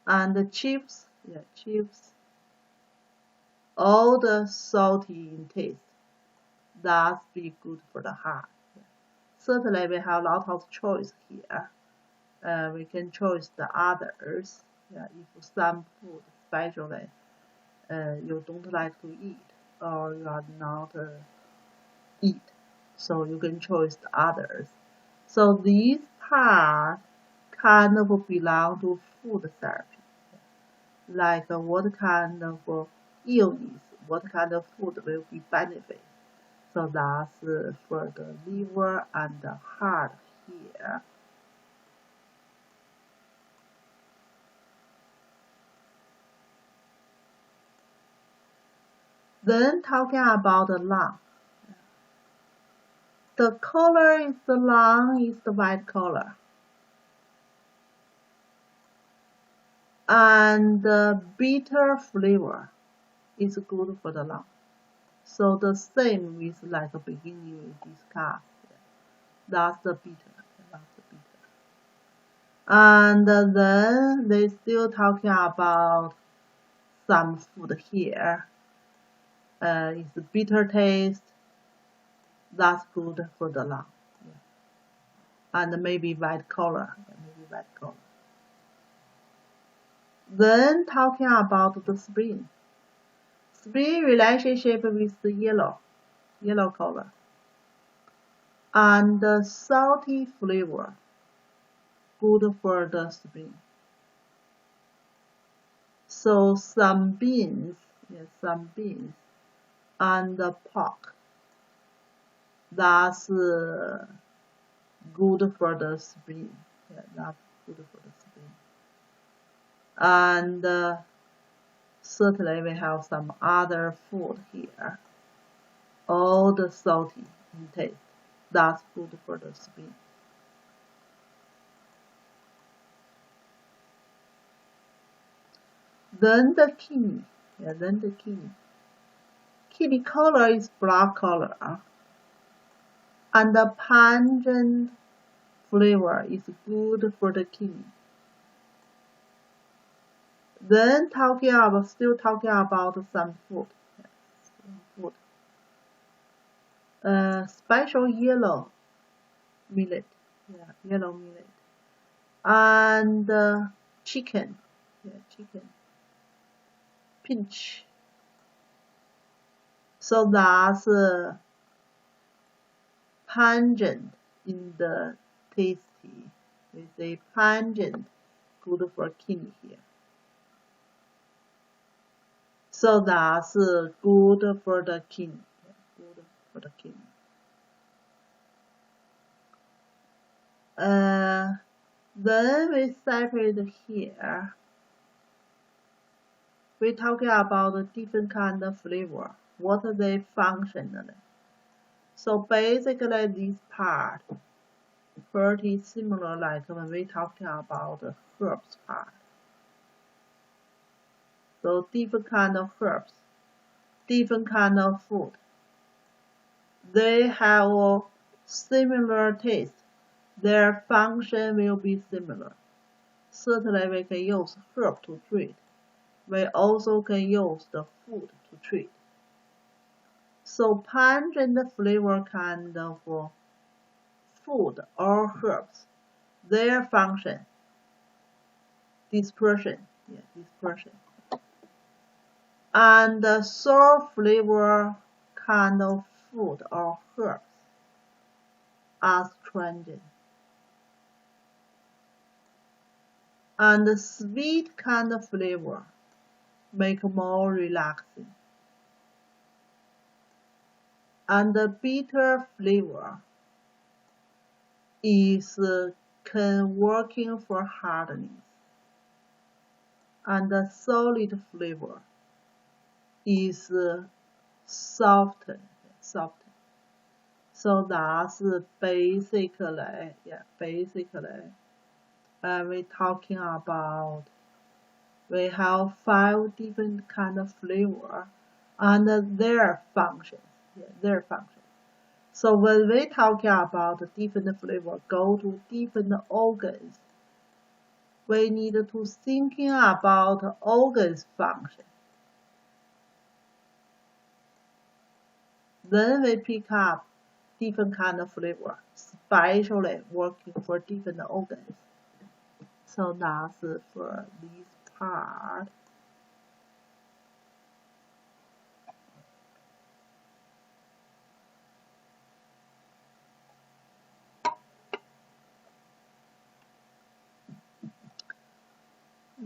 And the chips, yeah, chips, all the salty in taste, that be good for the heart. Yeah. Certainly we have a lot of choice here. We can choose the others. Yeah, if some food especially you don't like to eat or you are not eat, so you can choose the others. So these part kind of belong to food therapy, like what kind of illness, what kind of food will be benefit. So that's for the liver and the heart here. Then talking about the lung. The color is the lung is the white color. And the bitter flavor is good for the lung. So the same with like the beginning we discussed. That's the bitter. That's the bitter. And then they still talking about some food here. It's bitter taste. That's good for the lung. Yeah. And maybe white color. Yeah, maybe white color. Then talking about the spring. Spring relationship with the yellow color. And the salty flavor, good for the spring. So some beans, and the pork. That's good for the spring. Yeah, that's good for the spring. And certainly we have some other food here. All the salty in taste. That's good for the spring. Then the kidney. Kidney color is black color. And the pungent flavor is good for the kidney. Then still talking about some food. Special yellow millet. Yellow millet. And chicken. Pinch. So that's pungent in the tasty. We say pungent, good for kidney here. So that's good for the kidney. Good for the kidney. Then we separate here. We're talking about a different kind of flavor. What are they functionally? So basically this part pretty similar like when we're talking about the herbs part. So different kind of herbs, different kind of food. They have a similar taste. Their function will be similar. Certainly we can use herb to treat. We also can use the food to treat. So pungent flavor kind of food or herbs, their function, dispersion. And the sour flavor kind of food or herbs, astringent. And the sweet kind of flavor make more relaxing. And the bitter flavor is working for hardness. And the solid flavor is softened. So that's basically, we're talking about, we have 5 different kind of flavor and their functions. So when we're talking about different flavor go to different organs, we need to thinking about organs function. Then we pick up different kind of flavor, especially working for different organs. So that's for this part.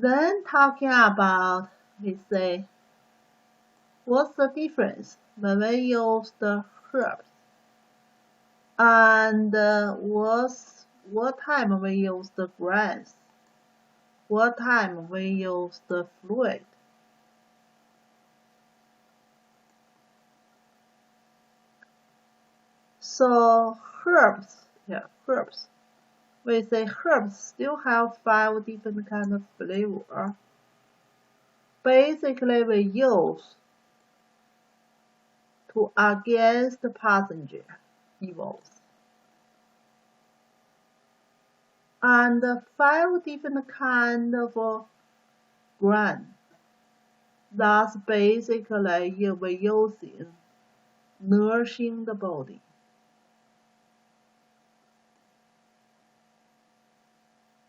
Then talking about, we say, what's the difference when we use the herbs? And what time we use the grass? What time we use the fluid? So herbs. We say herbs still have 5 different kind of flavor. Basically, we use to against the passenger evils. And 5 different kind of grain. That's basically we're using nourishing the body.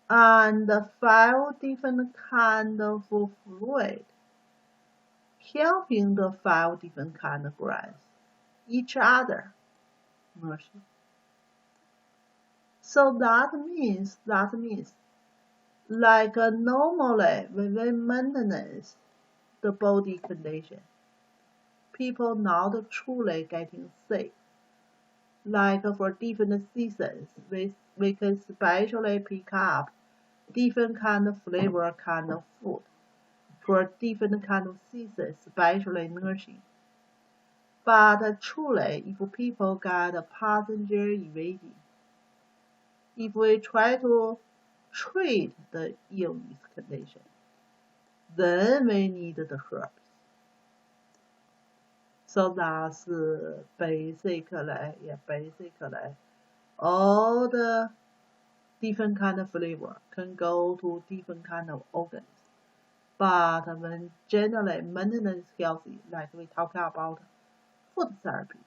and 5 different kind of fluid, helping the 5 different kind of glands each other merging. So that means like normally when we maintenance the body condition, people not truly getting sick. Like for different seasons, we can specially pick up different kind of flavor kind of food for different kind of seasons, especially nourishing. But truly, if people got a passenger evading, if we try to treat the illness condition, then we need the herbs. So that's basically all the different kind of flavor can go to different kind of organs. But when generally maintenance healthy, like we talk about food therapy,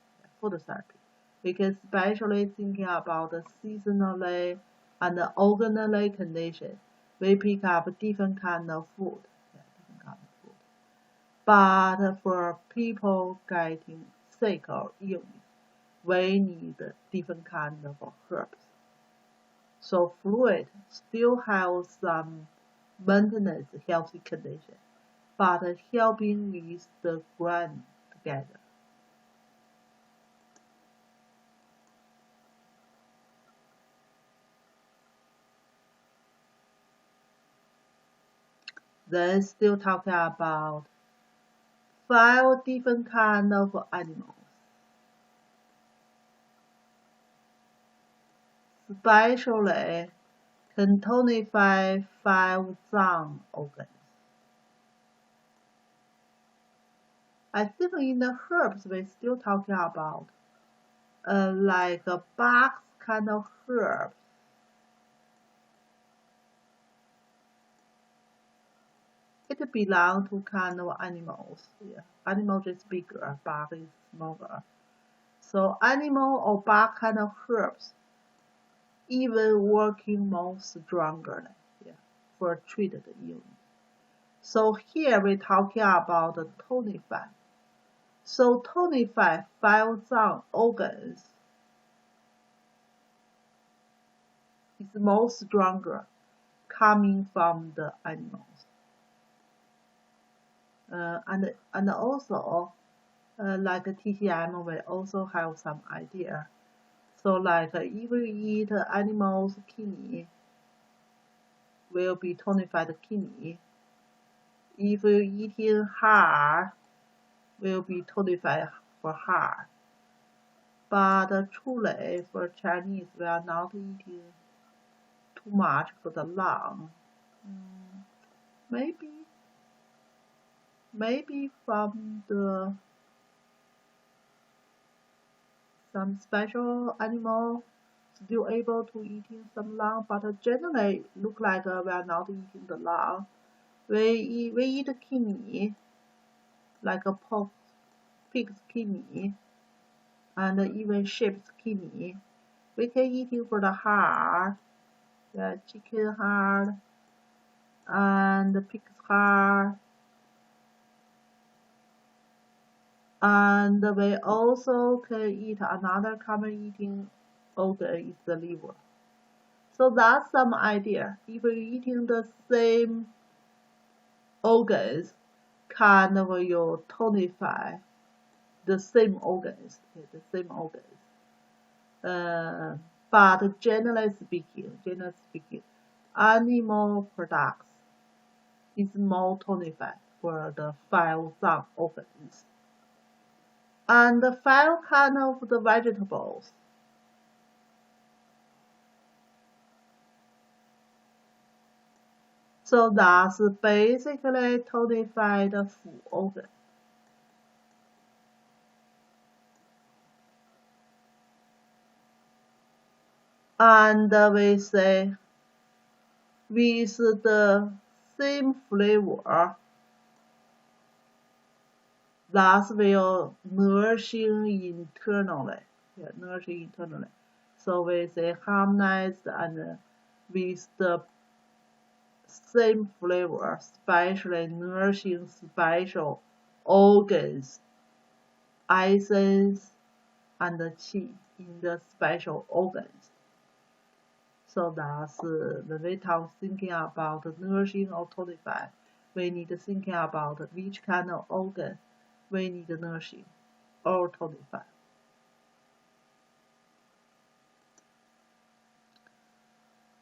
we can especially thinking about the seasonally and the organally condition. We pick up different kind of food. But for people getting sick or illness, we need different kind of herbs. So fluid still have some maintenance healthy condition, but helping with the gland together. Then still talking about 5 different kind of animals. Especially can tonify 5 zang organs. I think in the herbs we're still talking about like a box kind of herbs. It belongs to kind of animals. Yeah. Animal is bigger, bug is smaller. So animal or bug kind of herbs even working more strongly, yeah, for treated illness. So here we're talking about the tonify. So tonify 5 zang organs is more stronger coming from the animals. And also like TCM, we also have some idea. So like if you eat animals kidney, will be tonified kidney. If you eating heart, will be tonified for heart. But truly for Chinese, we are not eating too much for the lung. Maybe from the some special animal still able to eating some lung, but generally look like we are not eating the lung. We eat kidney, like a pig's kidney, and even sheep's kidney. We can eating for the heart, the chicken heart, and the pig's heart. And we also can eat another common eating organ is the liver. So that's some idea. If you're eating the same organs, kind of you tonify the same organs, but generally speaking, animal products is more tonified for the 5 zang organs. And the 5 kind of the vegetables. So that's basically tonified food organ. And we say with the same flavor, that will nourishing internally. So we say harmonized and with the same flavor, especially nourishing special organs, essence, and qi in the special organs. So that's when we talk thinking about nourishing or tonify, we need thinking about which kind of organ we need nourishing or tonify.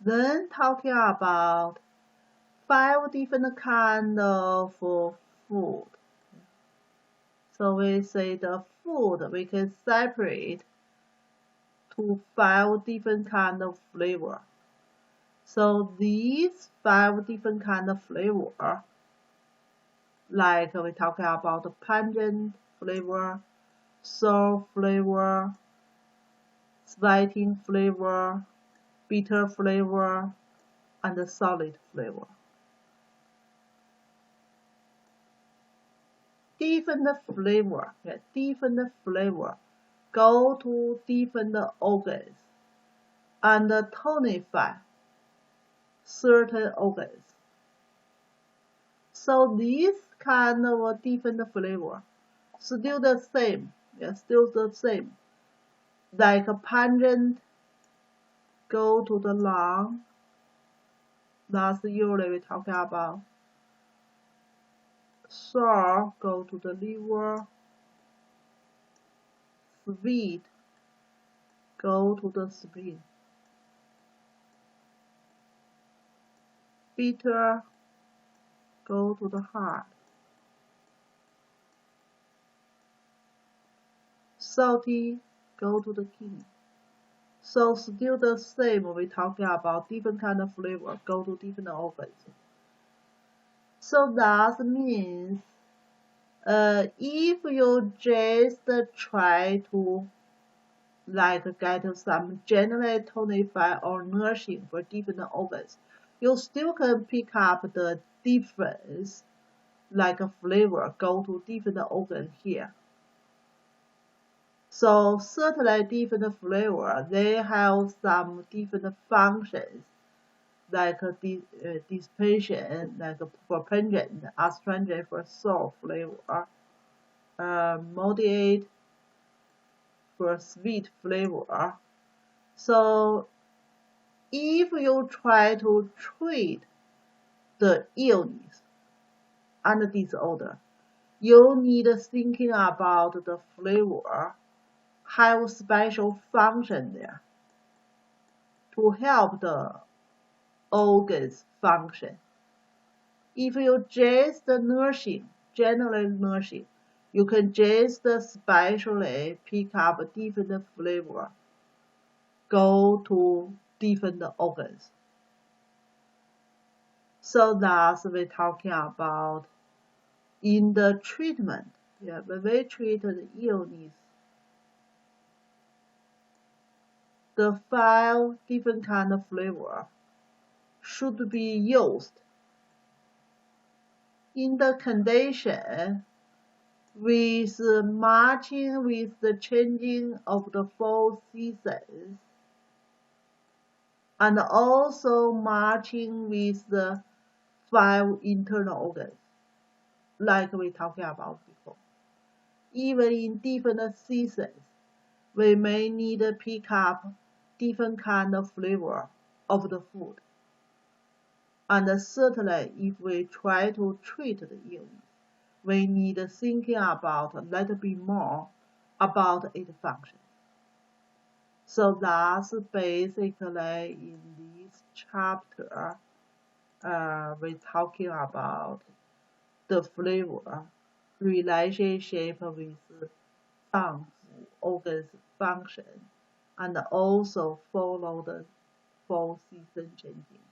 Then talking about 5 different kind of food. So we say the food we can separate to 5 different kind of flavor. So these 5 different kind of flavor, like we talking about the pungent flavor, sour flavor, sweating flavor, bitter flavor, and the solid flavor. Different flavor go to different organs and tonify certain organs. So this kind of different flavor still the same, Like pungent go to the lung, that's usually we talking about. Sour go to the liver, sweet go to the spleen, bitter go to the heart, salty go to the kidney. So still the same, we talking about different kind of flavor go to different organs. So that means if you just try to get some generally tonify or nourishing for different organs, you still can pick up the difference, like a flavor go to different organ here. So certainly different flavor, they have some different functions, like dissipation, like for pungent, astringent for sour flavor, moderate for sweet flavor. So if you try to treat the illness and disorder, you need thinking about the flavor have special function there to help the organs function. If you just generally nourishing, you can just specially pick up different flavor, go to different organs. So that's we're talking about in the treatment. When we treat the illness, the 5 different kind of flavor should be used in the condition with matching with the changing of the 4 seasons, and also matching with the 5 internal organs, like we talking about before. Even in different seasons, we may need to pick up different kind of flavor of the food. And certainly, if we try to treat the illness, we need thinking about a little bit more about its function. So that's basically in this chapter, we're talking about the flavor relationship with zang organs function, and also follow the 4 season changing.